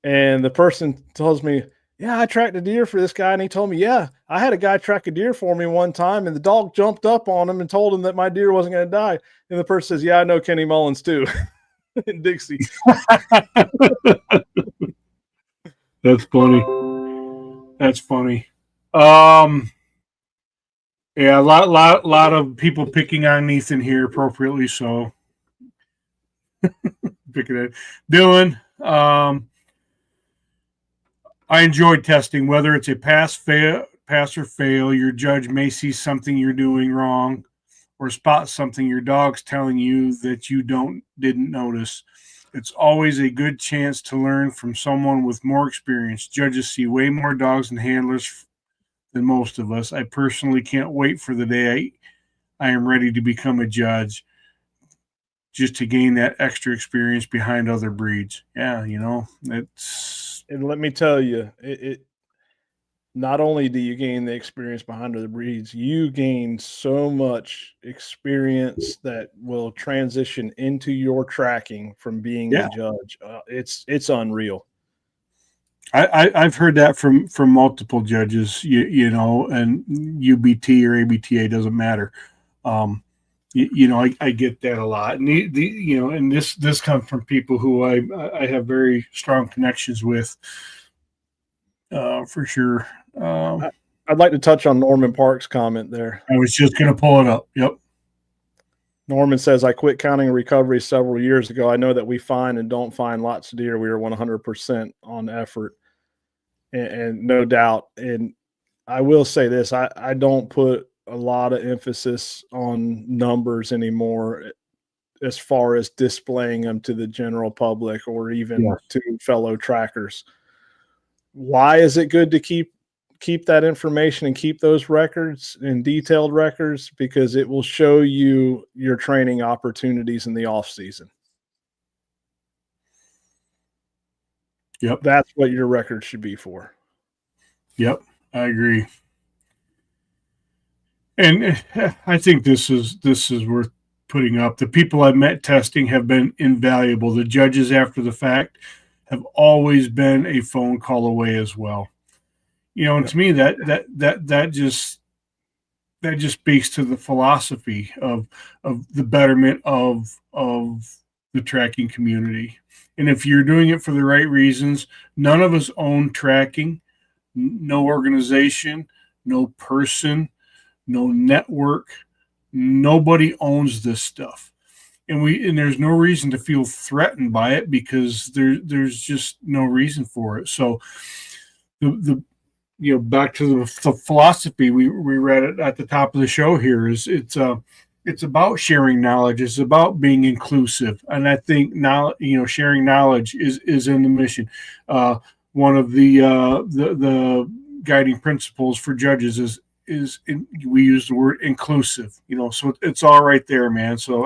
And the person tells me, yeah, I tracked a deer for this guy. And he told me, yeah, I had a guy track a deer for me one time, and the dog jumped up on him and told him that my deer wasn't going to die. And the person says, yeah, I know Kenny Mullins too. In Dixie.
That's funny. That's funny. Yeah, a lot of people picking on Nathan here, appropriately so. Picking it, Dylan. I enjoyed testing, whether it's a pass or fail. Your judge may see something you're doing wrong, or spot something your dog's telling you that you didn't notice. It's always a good chance to learn from someone with more experience. Judges see way more dogs and handlers than most of us. I personally can't wait for the day I am ready to become a judge, just to gain that extra experience behind other breeds. Yeah, it's.
And let me tell you, it not only do you gain the experience behind other breeds, you gain so much experience that will transition into your tracking from being a judge. It's unreal.
I've heard that from multiple judges, and UBT or ABTA doesn't matter. I get that a lot, and and this comes from people who I have very strong connections with, for sure.
I'd like to touch on Norman Park's comment there.
I was just going to pull it up. Yep.
Norman says, I quit counting recovery several years ago. I know that we find and don't find lots of deer. We are 100% on effort, and no doubt. And I will say this, I don't put a lot of emphasis on numbers anymore. as far as displaying them to the general public or even to fellow trackers. Why is it good to keep that information and keep those records and detailed records? Because it will show you your training opportunities in the off season.
Yep.
That's what your record should be for.
Yep. I agree. And I think this is worth putting up. The people I've met testing have been invaluable. The judges after the fact have always been a phone call away as well. You know, and to me that just speaks to the philosophy of the betterment of the tracking community. And if you're doing it for the right reasons, none of us own tracking, no organization, no person, no network, nobody owns this stuff. And there's no reason to feel threatened by it because there's just no reason for it. So back to the philosophy we read it at the top of the show here is it's about sharing knowledge. It's about being inclusive. And I think now, sharing knowledge is in the mission. One of the guiding principles for judges we use the word inclusive, so it's all right there, man. So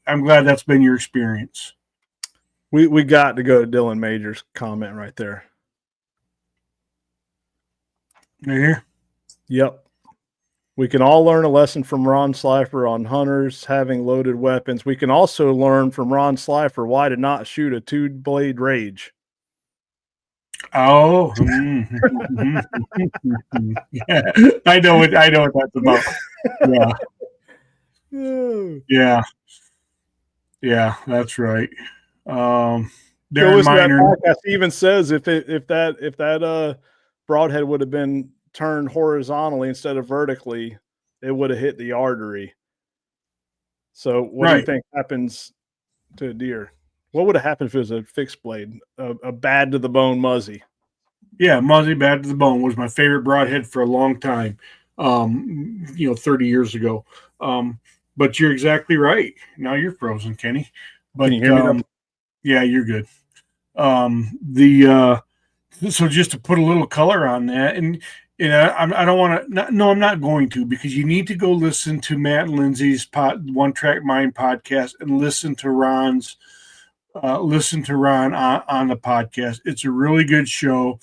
I'm glad that's been your experience.
We got to go to Dylan Major's comment right there.
Right here?
Yep. We can all learn a lesson from Ron Slifer on hunters having loaded weapons. We can also learn from Ron Slifer why to not shoot a 2-blade rage.
Oh, yeah. I know what that's about. Yeah, that's right. Darren Miner
podcast even says if that broadhead would have been turned horizontally instead of vertically, it would have hit the artery. So what do you think happens to a deer? What would have happened if it was a fixed blade, a bad to the bone Muzzy?
Yeah, Muzzy bad to the bone was my favorite broadhead for a long time, 30 years ago. But you're exactly right. Now you're frozen, Kenny. But,
can you hear me?
Yeah, you're good. So just to put a little color on that, and I don't want to. No, I'm not going to, because you need to go listen to Matt and Lindsay's One Track Mind podcast and listen to Ron on the podcast. It's a really good show.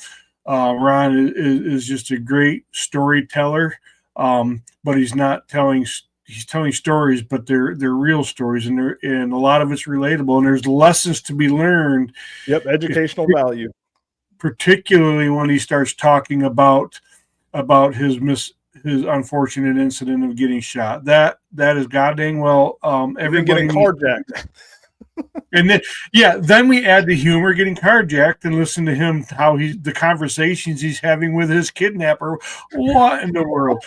Ron is just a great storyteller, but he's not telling. He's telling stories, but they're real stories, and a lot of it's relatable, and there's lessons to be learned.
Yep, educational value.
Particularly when he starts talking about his unfortunate incident of getting shot. That is goddamn well. Everybody
getting carjacked.
And then we add the humor, getting carjacked, and listen to him the conversations he's having with his kidnapper. What in the world?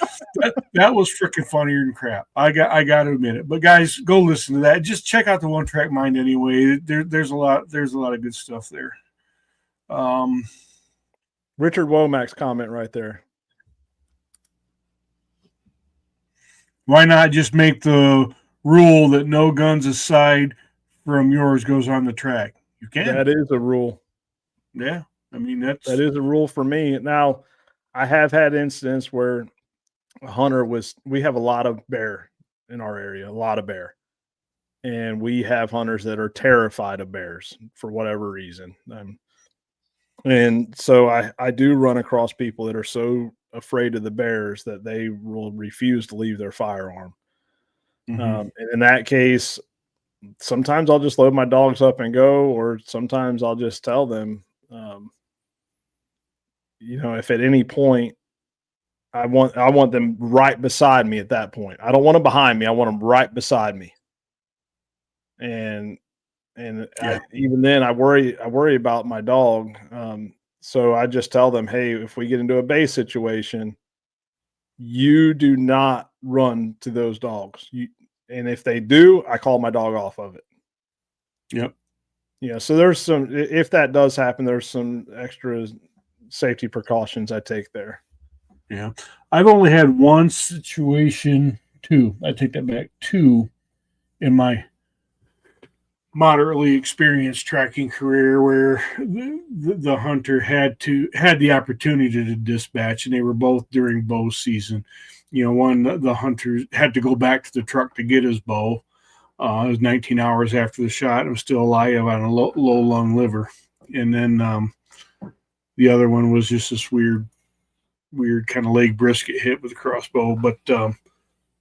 That was freaking funnier than crap. I got to admit it. But guys, go listen to that. Just check out the One Track Mind anyway. There's a lot of good stuff there.
Richard Womack's comment right there.
Why not just make the rule that no guns aside from yours goes on the track? You can.
That is a rule.
Yeah. I mean, that
is a rule for me. Now, I have had incidents where a hunter we have a lot of bear in our area, a lot of bear. And we have hunters that are terrified of bears for whatever reason. And so I do run across people that are so afraid of the bears that they will refuse to leave their firearm.
Mm-hmm.
And in that case, sometimes I'll just load my dogs up and go, or sometimes I'll just tell them, if at any point I want them right beside me at that point. I don't want them behind me. I want them right beside me. And even then I worry about my dog. So I just tell them, hey, if we get into a base situation, you do not run to those dogs. And if they do, I call my dog off of it.
Yep.
Yeah. So if that does happen, there's some extra safety precautions I take there.
Yeah. I've only had one situation, two. I take that back, two in my moderately experienced tracking career where the hunter had the opportunity to dispatch, and they were both during bow season. The hunter had to go back to the truck to get his bow. It was 19 hours after the shot. It was still alive on a low lung liver, and then the other one was just this weird kind of leg brisket hit with a crossbow. But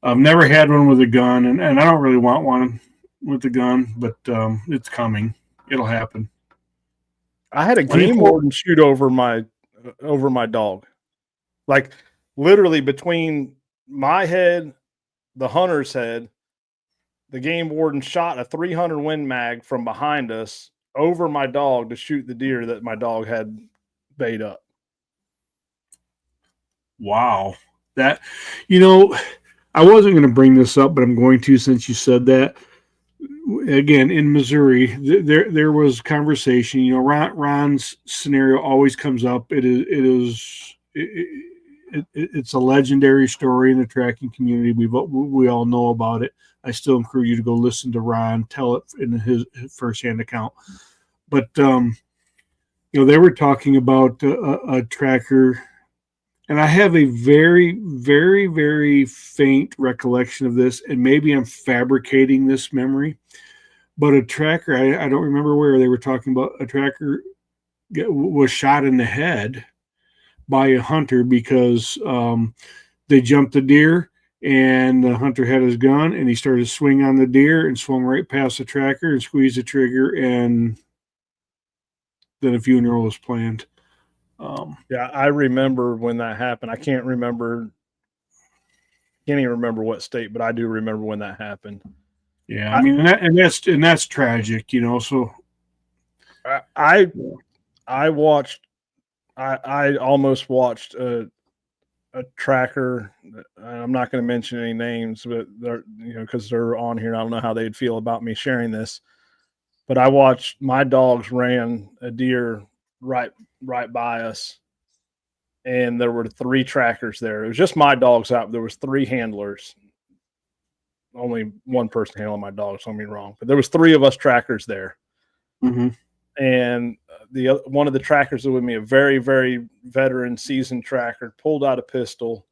I've never had one with a gun, and I don't really want one with the gun, but it's coming. It'll happen.
I had a game warden shoot over my dog, like literally between my head, the hunter's head. The game warden shot a 300 Win Mag from behind us over my dog to shoot the deer that my dog had bait up.
Wow, that I wasn't going to bring this up, but I'm going to since you said that. Again, in Missouri, there was conversation. Ron's scenario always comes up. It's a legendary story in the tracking community. We all know about it. I still encourage you to go listen to Ron tell it in his firsthand account. But they were talking about a tracker, and I have a very, very, very faint recollection of this, and maybe I'm fabricating this memory. But a tracker, I don't remember where they were talking about. A tracker was shot in the head by a hunter because they jumped the deer, and the hunter had his gun, and he started swinging on the deer and swung right past the tracker and squeezed the trigger, and then a funeral was planned.
Yeah, I remember when that happened. I can't even remember what state, but I do remember when that happened.
Yeah, I mean, that's tragic, So
I almost watched a tracker. I'm not going to mention any names, but they're because they're on here. I don't know how they'd feel about me sharing this, but I watched my dogs ran a deer right by us, and there were 3 trackers there. It was just my dogs out. There was 3 handlers. Only one person handling my dogs. Don't get me wrong, but there was 3 of us trackers there.
Mm-hmm.
And one of the trackers with me, a very, very veteran, seasoned tracker, pulled out a pistol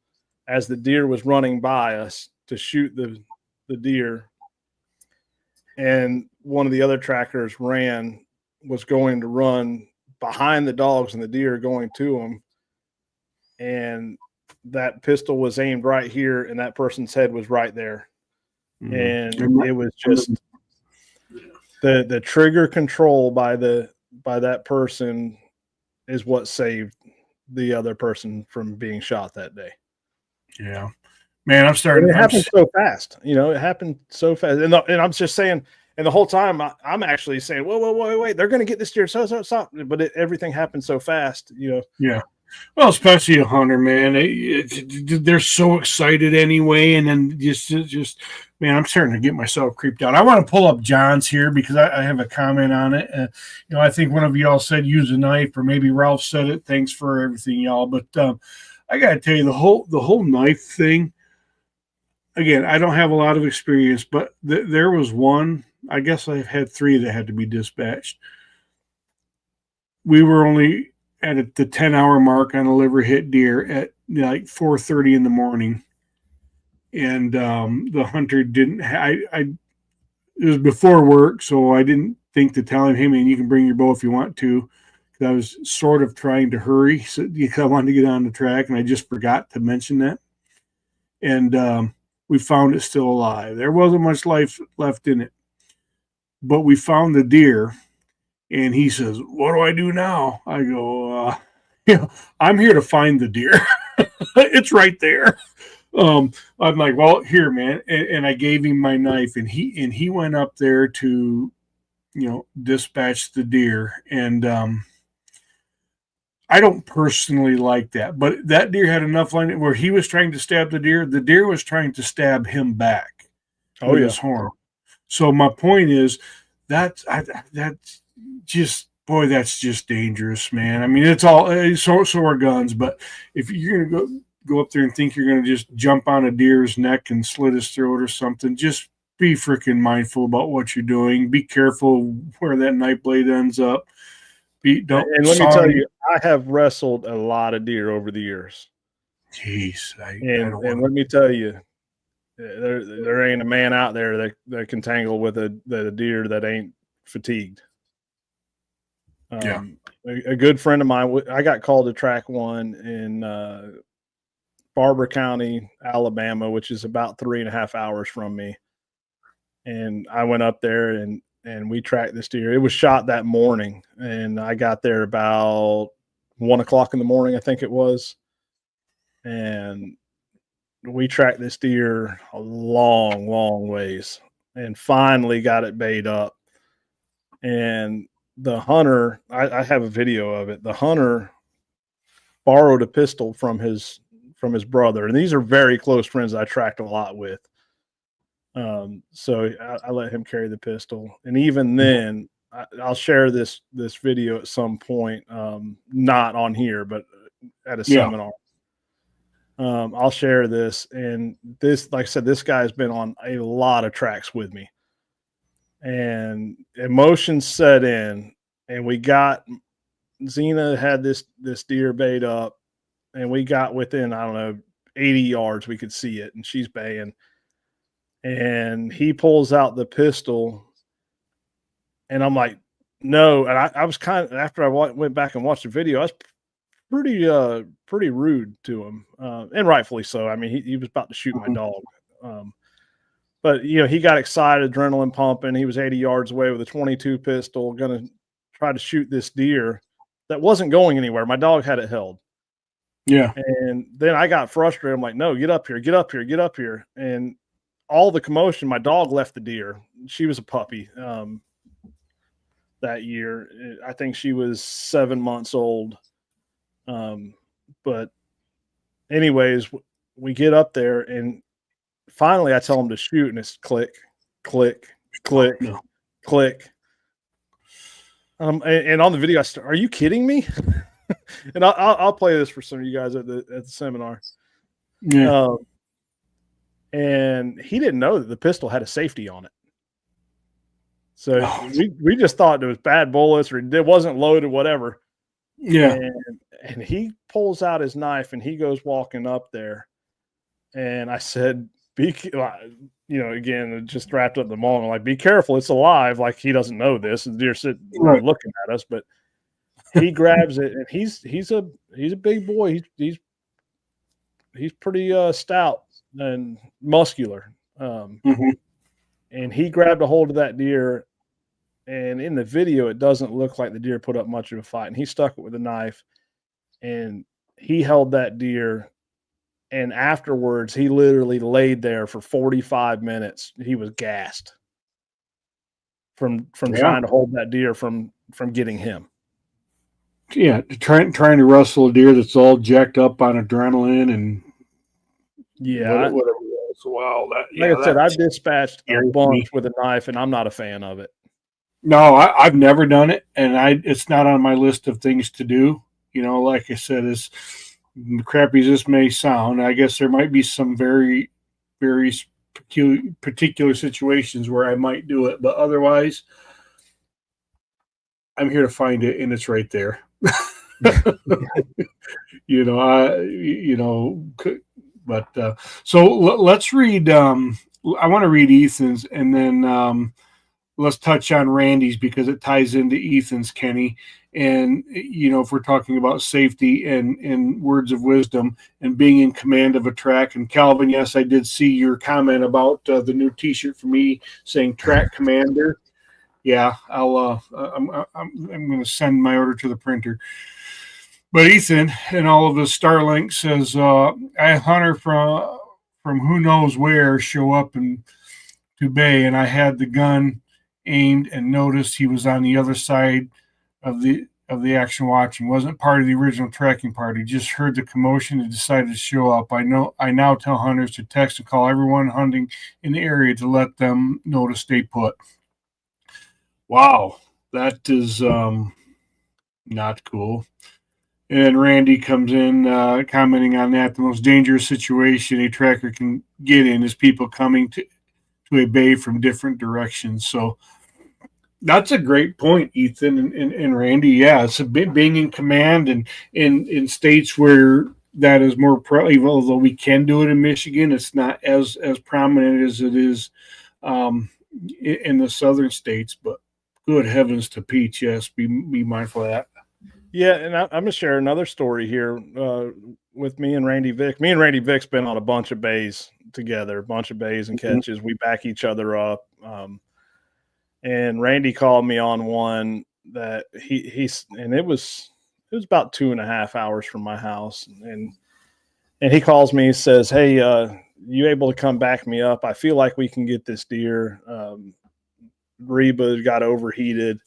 as the deer was running by us to shoot the deer. And one of the other trackers was going to run behind the dogs and the deer going to them. And that pistol was aimed right here, and that person's head was right there. Mm-hmm. And it was just the trigger control by that person is what saved the other person from being shot that day.
Yeah, man, I'm starting.
It happened so fast. It happened so fast, and I'm just saying. And the whole time, I'm actually saying, "Whoa, wait! They're going to get this deer." Stop! But everything happened so fast.
Yeah. Well, especially a hunter, man. They're so excited anyway, and then just man, I'm starting to get myself creeped out. I want to pull up John's here because I have a comment on it. I think one of y'all said use a knife, or maybe Ralph said it. Thanks for everything, y'all. But I got to tell you, the whole knife thing. Again, I don't have a lot of experience, but there was one. I guess I've had 3 that had to be dispatched. We were only at the 10-hour mark on a liver hit deer at like 4:30 in the morning, and the hunter didn't. It was before work, so I didn't think to tell him, "Hey man, you can bring your bow if you want to." Because I was sort of trying to hurry, so I wanted to get on the track, and I just forgot to mention that. And we found it still alive. There wasn't much life left in it, but we found the deer. And he says, "What do I do now?" I go, I'm here to find the deer. It's right there. I'm like, "Well, here, man." And I gave him my knife, and he went up there to, dispatch the deer. And I don't personally like that, but that deer had enough line where he was trying to stab the deer. The deer was trying to stab him back with his horn. So my point is that's just, boy, that's just dangerous, man. I mean, it's all so are guns, but if you're gonna go up there and think you're gonna just jump on a deer's neck and slit his throat or something, just be freaking mindful about what you're doing. Be careful where that knife blade ends up.
And let me tell you, I have wrestled a lot of deer over the years.
Jeez,
and let me tell you, there ain't a man out there that can tangle with a deer that ain't fatigued. A good friend of mine, I got called to track one in Barber County, Alabama, which is about 3.5 hours from me. And I went up there and we tracked this deer. It was shot that morning, and I got there about 1:00 in the morning, I think it was. And we tracked this deer a long, long ways and finally got it bayed up. And the hunter, I have a video of it. The hunter borrowed a pistol from his brother, and these are very close friends I tracked a lot with. So I let him carry the pistol, and even then, I'll share this video at some point, not on here, but at a seminar. I'll share this, and this, like I said, this guy's been on a lot of tracks with me, and emotions set in, and Xena had this deer bayed up, and we got within, I don't know, 80 yards, we could see it, and she's baying, and he pulls out the pistol, and I'm like, no. And I was kind of, after I went back and watched the video, I was pretty rude to him, and rightfully so. I mean, he was about to shoot my dog, but he got excited, adrenaline pumping. He was 80 yards away with a 22 pistol, gonna try to shoot this deer that wasn't going anywhere. My dog had it held.
Yeah.
And then I got frustrated. I'm like, no, get up here, get up here, get up here. And all the commotion, my dog left the deer. She was a puppy that year. I think she was 7 months old. But anyways, we get up there, and finally I tell him to shoot, and it's click, click, click, click. And on the video, are you kidding me? And I'll play this for some of you guys at the seminar.
Yeah.
And he didn't know that the pistol had a safety on it. So we just thought it was bad bullets, or it wasn't loaded, whatever.
Yeah.
And he pulls out his knife, and he goes walking up there. And I said, again, it just wrapped up the moment. Like, be careful, it's alive. Like, he doesn't know this. The deer sitting looking at us, but he grabs it, and he's a big boy. He's pretty stout and muscular. And he grabbed a hold of that deer, and in the video, it doesn't look like the deer put up much of a fight. And he stuck it with a knife, and he held that deer. And afterwards, he literally laid there for 45 minutes. He was gassed from trying to hold that deer from getting him.
Yeah, trying to wrestle a deer that's all jacked up on adrenaline and whatever else. Wow,
like I said, I've dispatched a bunch with a knife, and I'm not a fan of it.
No, I've never done it, and it's not on my list of things to do. Like I said, as crappy as this may sound, I guess there might be some very, very particular situations where I might do it, but otherwise, I'm here to find it, and it's right there. So let's read. I want to read Ethan's, and then let's touch on Randy's because it ties into Ethan's, Kenny. And if we're talking about safety and words of wisdom and being in command of a track. And Calvin, yes, I did see your comment about the new T-shirt for me saying "Track Commander." Yeah, I'm going to send my order to the printer. But Ethan and all of his Starlink says, I hunter from who knows where show up to bay, and I had the gun aimed and noticed he was on the other side of the action watching. Wasn't part of the original tracking party. Just heard the commotion and decided to show up. I now tell hunters to text and call everyone hunting in the area to let them know to stay put. Wow, that is not cool. And Randy comes in commenting on that. The most dangerous situation a tracker can get in is people coming to to a bay from different directions. So that's a great point, Ethan and Randy. Yeah, it's a bit being in command and in states where that is more although we can do it in Michigan, it's not as prominent as it is um, in the southern states. But good heavens to Pete, yes, be mindful of that.
Yeah, and I'm gonna share another story here with me and Randy Vick. Me and Randy Vick's been on a bunch of bays together, a bunch of bays and catches. We back each other up. And Randy called me on one that he's and it was about 2.5 hours from my house, and he calls me, he says, "Hey, you able to come back me up? I feel like we can get this deer. Reba got overheated."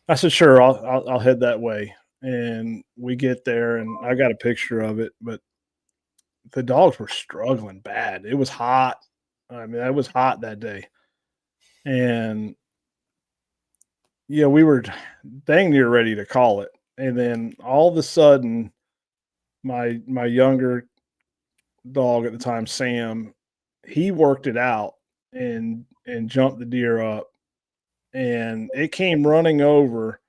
I said, "Sure, I'll head that way." And we get there, and I got a picture of it, but the dogs were struggling bad. It was hot. I mean, it was hot that day, and we were dang near ready to call it. And then all of a sudden, my younger dog at the time, Sam, he worked it out and jumped the deer up, and it came running over,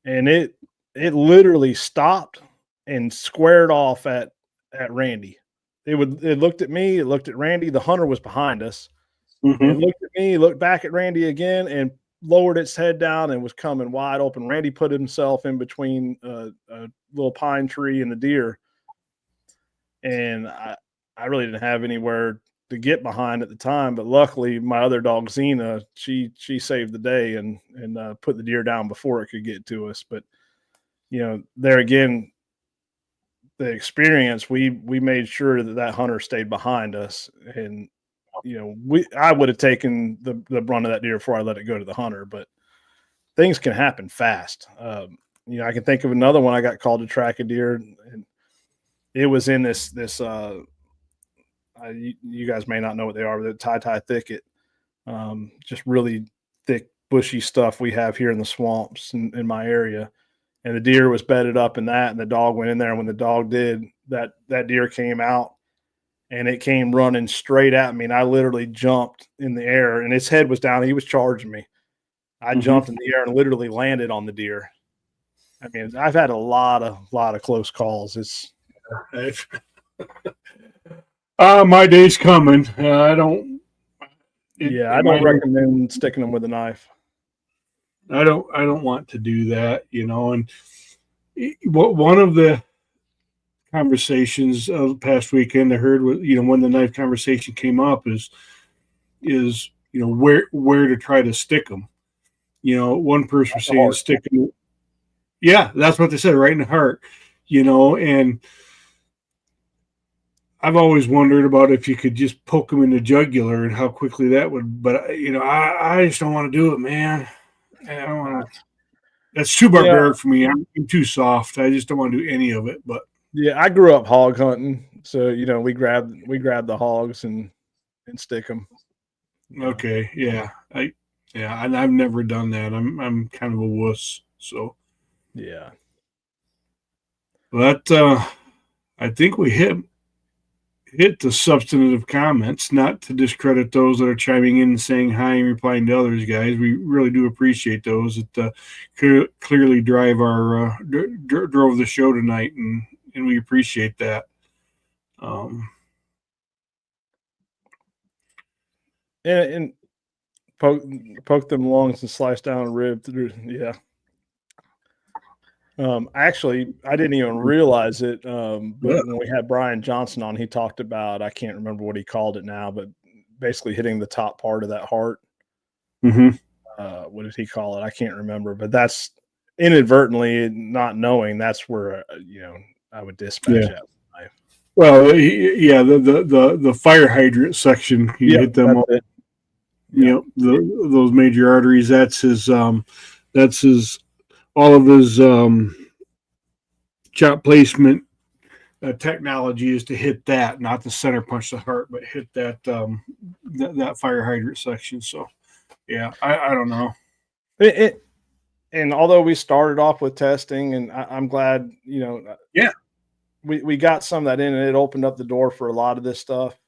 and it literally stopped and squared off at Randy. It looked at me, it looked at Randy. The hunter was behind us, and it looked at me, looked back at Randy again, and lowered its head down and was coming wide open. Randy put himself in between a little pine tree and the deer, and I really didn't have anywhere to get behind at the time. But luckily, my other dog Xena, she saved the day and put the deer down before it could get to us. But there again, the experience, we made sure that hunter stayed behind us, and I would have taken the brunt of that deer before I let it go to the hunter. But things can happen fast. I can think of another one. I got called to track a deer, and it was in this you guys may not know what they are, but the tie thicket, just really thick, bushy stuff we have here in the swamps in my area. And the deer was bedded up in that, and the dog went in there. And when the dog did, that deer came out, and it came running straight at me. And I literally jumped in the air, and his head was down. He was charging me. I jumped in the air and literally landed on the deer. I mean, I've had a lot of close calls. It's
my day's coming. I don't
recommend sticking them with a knife.
I don't want to do that, and one of the conversations of the past weekend I heard with, when the knife conversation came up is where to try to stick them. One person was saying stick them. Yeah, that's what they said, right in the heart, and I've always wondered about if you could just poke them in the jugular and how quickly that would, but I just don't want to do it, man. I don't want to. That's too barbaric for me. I'm too soft. I just don't want to do any of it. But
yeah, I grew up hog hunting, so we grab the hogs and stick them.
Okay, yeah, and I've never done that. I'm kind of a wuss, so
yeah.
But I think we hit the substantive comments. Not to discredit those that are chiming in and saying hi and replying to others, guys. We really do appreciate those that clearly drove the show tonight, and we appreciate that.
And poke them lungs and slice down a rib through. Yeah. Actually, I didn't even realize it. But when we had Brian Johnson on, he talked about, I can't remember what he called it now, but basically hitting the top part of that heart.
Mm-hmm.
What did he call it? I can't remember, but that's inadvertently, not knowing, that's where, I would dispatch that.
Well, the fire hydrant section, he hit them up. Those major arteries. That's his all of his chop placement technology is to hit that, not the center punch the heart, but hit that that fire hydrant section. So, yeah, I don't know.
And although we started off with testing, and I'm glad, we got some of that in, and it opened up the door for a lot of this stuff.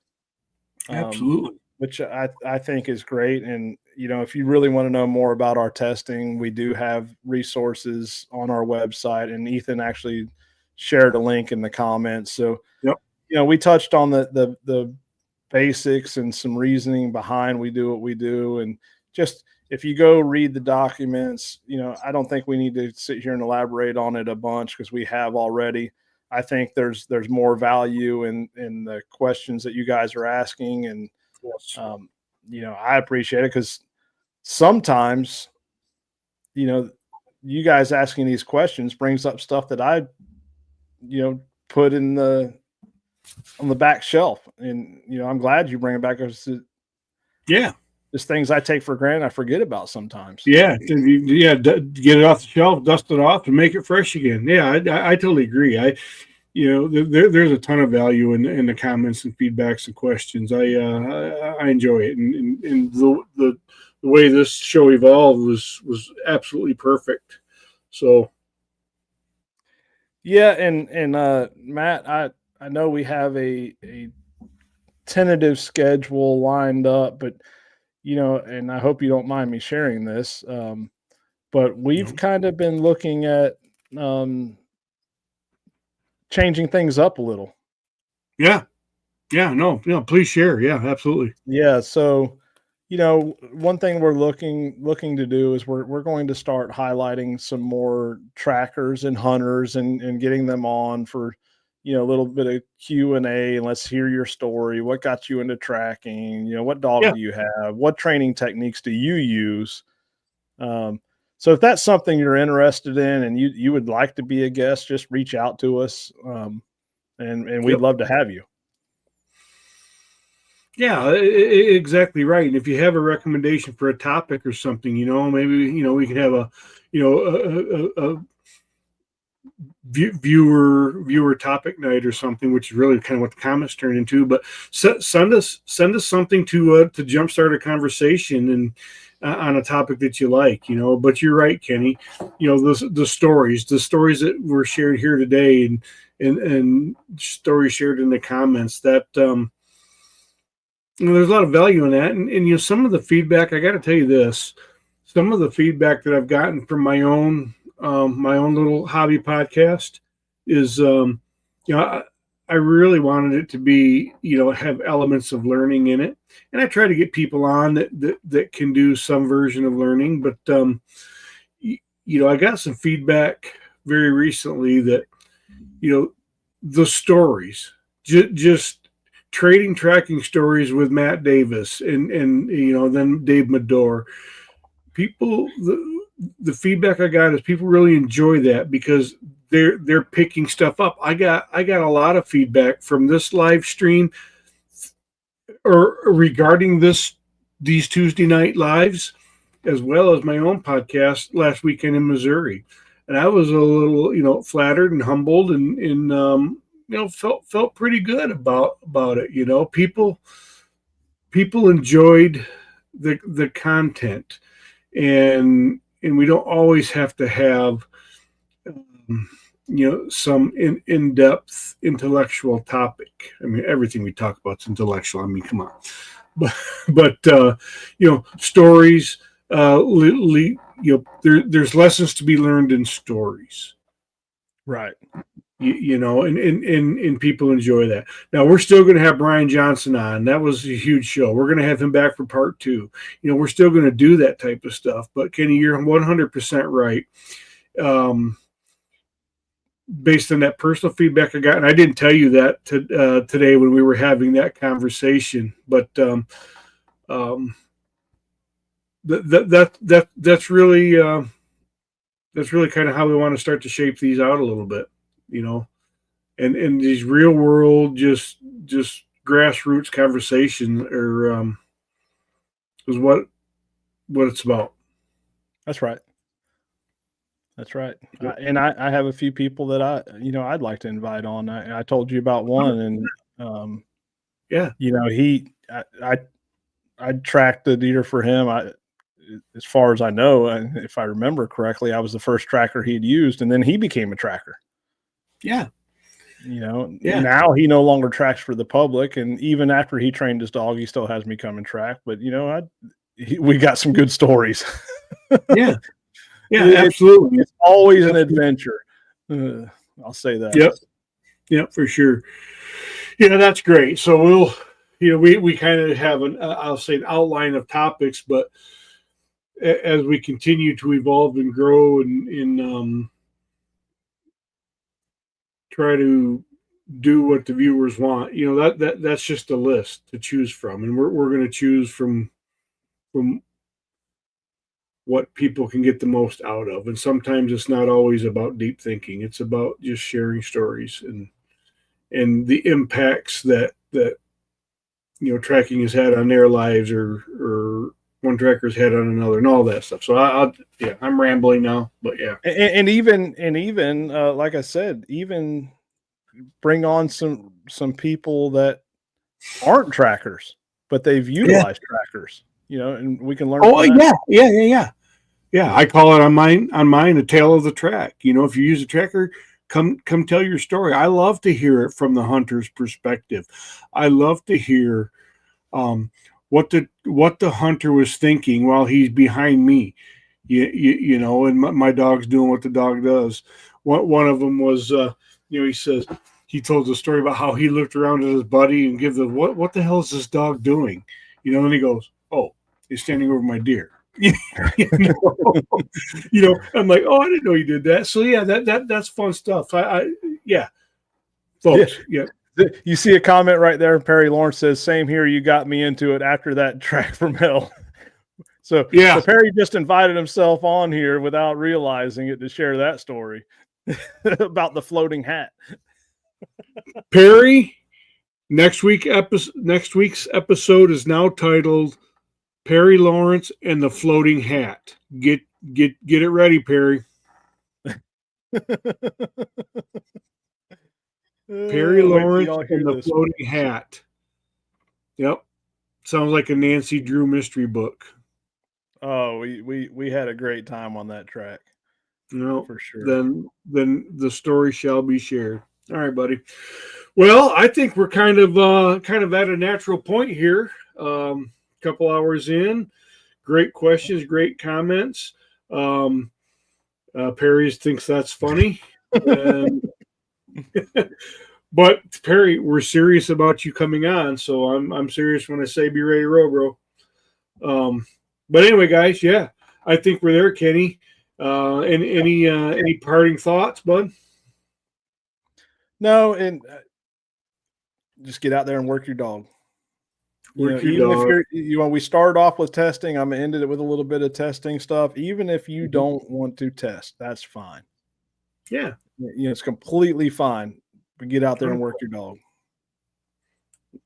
Absolutely.
which I think is great. And, if you really want to know more about our testing, we do have resources on our website, and Ethan actually shared a link in the comments. So,
Yep.
we touched on the basics and some reasoning behind we do what we do. And just, if you go read the documents, I don't think we need to sit here and elaborate on it a bunch, because we have already. I think there's more value in the questions that you guys are asking. And,
Yes.
I appreciate it, because sometimes, you guys asking these questions brings up stuff that I, put on the back shelf. And, I'm glad you bring it back.
Yeah.
Just things I take for granted, I forget about sometimes.
Yeah. Yeah. Get it off the shelf, dust it off, and make it fresh again. Yeah. I totally agree. There's a ton of value in the comments and feedbacks and questions. I enjoy it. And the way this show evolved was absolutely perfect. So,
yeah. And Matt, I know we have a tentative schedule lined up, but, and I hope you don't mind me sharing this. But we've kind of been looking at changing things up a little.
yeah. Yeah. No, please share. Yeah, absolutely.
Yeah. So, one thing we're looking to do is we're going to start highlighting some more trackers and hunters, and getting them on for, a little bit of Q&A, and let's hear your story. What got you into tracking? What dog
Yeah.
do you have? What training techniques do you use? So if that's something you're interested in, and you would like to be a guest, just reach out to us. And we'd love to have you.
Yeah, exactly right. And if you have a recommendation for a topic or something, maybe we could have a viewer topic night or something, which is really kind of what the comments turn into. But send us something to jumpstart a conversation and on a topic that you like. But you're right, Kenny. The stories that were shared here today, and stories shared in the comments, that there's a lot of value in that. And some of the feedback, I got to tell you this, some of the feedback that I've gotten from my own little hobby podcast is, I really wanted it to be, have elements of learning in it. And I try to get people on that can do some version of learning. But, I got some feedback very recently that, the stories, just trading tracking stories with Matt Davis and then Dave Medore. People, the feedback I got is people really enjoy that, because they're picking stuff up. I got a lot of feedback from this live stream or regarding these Tuesday night lives, as well as my own podcast last weekend in Missouri. And I was a little, flattered and humbled, and felt pretty good about it. People enjoyed the content, and we don't always have to have some in-depth intellectual topic. I mean, everything we talk about is intellectual. I mean, come on. But stories, there's lessons to be learned in stories.
Right.
And people enjoy that. Now, we're still going to have Brian Johnson on. That was a huge show. We're going to have him back for part 2. We're still going to do that type of stuff. But Kenny, you're 100% right. Based on that personal feedback I got, and I didn't tell you that today when we were having that conversation, but that's really kind of how we want to start to shape these out a little bit, and these real world, just grassroots conversation is what it's about.
That's right. That's right. And I have a few people that I'd like to invite on. I told you about one, and
yeah,
I tracked the deer for him. As far as I know, if I remember correctly, I was the first tracker he'd used, and then he became a tracker.
Yeah.
Now he no longer tracks for the public, and even after he trained his dog, he still has me come and track. But we got some good stories.
Yeah, absolutely.
It's always an adventure. I'll say that.
Yep, for sure. Yeah, that's great. So we kind of have I'll say an outline of topics, but as we continue to evolve and grow and try to do what the viewers want, that's just a list to choose from, and we're going to choose from what people can get the most out of. And sometimes it's not always about deep thinking. It's about just sharing stories and the impacts that tracking has had on their lives or one tracker's had on another and all that stuff. So I'm rambling now, but yeah.
And even like I said, even bring on some people that aren't trackers, but they've utilized trackers, and we can learn.
Oh, yeah. I call it on mine a tale of the track. If you use a tracker, come tell your story. I love to hear it from the hunter's perspective. I love to hear what the hunter was thinking while he's behind me. And my dog's doing what the dog does. One of them was, he says, he told the story about how he looked around at his buddy and give the what the hell is this dog doing? And he goes, "Oh, he's standing over my deer." I'm like, "Oh, I didn't know you did that." So yeah, that's fun stuff. Folks. Yeah.
You see a comment right there. Perry Lawrence says, "Same here. You got me into it after that track from hell." So Perry just invited himself on here without realizing it to share that story about the floating hat.
Perry, next week's episode is now titled Perry Lawrence and the Floating Hat. Get it ready, Perry. Perry Lawrence and the Floating Hat. Yep. Sounds like a Nancy Drew mystery book.
Oh, we had a great time on that track. For sure.
Then the story shall be shared. All right, buddy. Well, I think we're kind of at a natural point here. Couple hours in, great questions, great comments. Perry thinks that's funny, but Perry, we're serious about you coming on, so I'm serious when I say be ready to row, bro. But anyway, guys, I think we're there, Kenny. Any parting thoughts, bud?
No, and just get out there and work your dog. If we started off with testing, I'm gonna end it with a little bit of testing stuff. Even if you don't want to test, that's fine.
Yeah,
it's completely fine. But get out there and work your dog.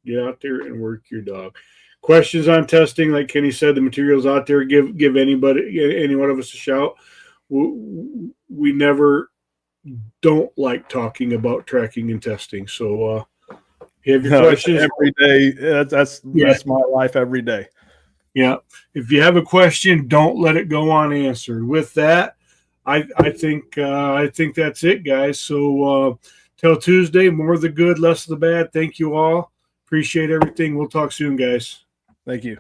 Get out there and work your dog. Questions on testing, like Kenny said, the material's out there. Give any one of us a shout. We never don't like talking about tracking and testing. So you have your questions
every day. That's my life every day.
Yeah. If you have a question, don't let it go unanswered. With that, I think that's it, guys. So till Tuesday, more of the good, less of the bad. Thank you all. Appreciate everything. We'll talk soon, guys.
Thank you.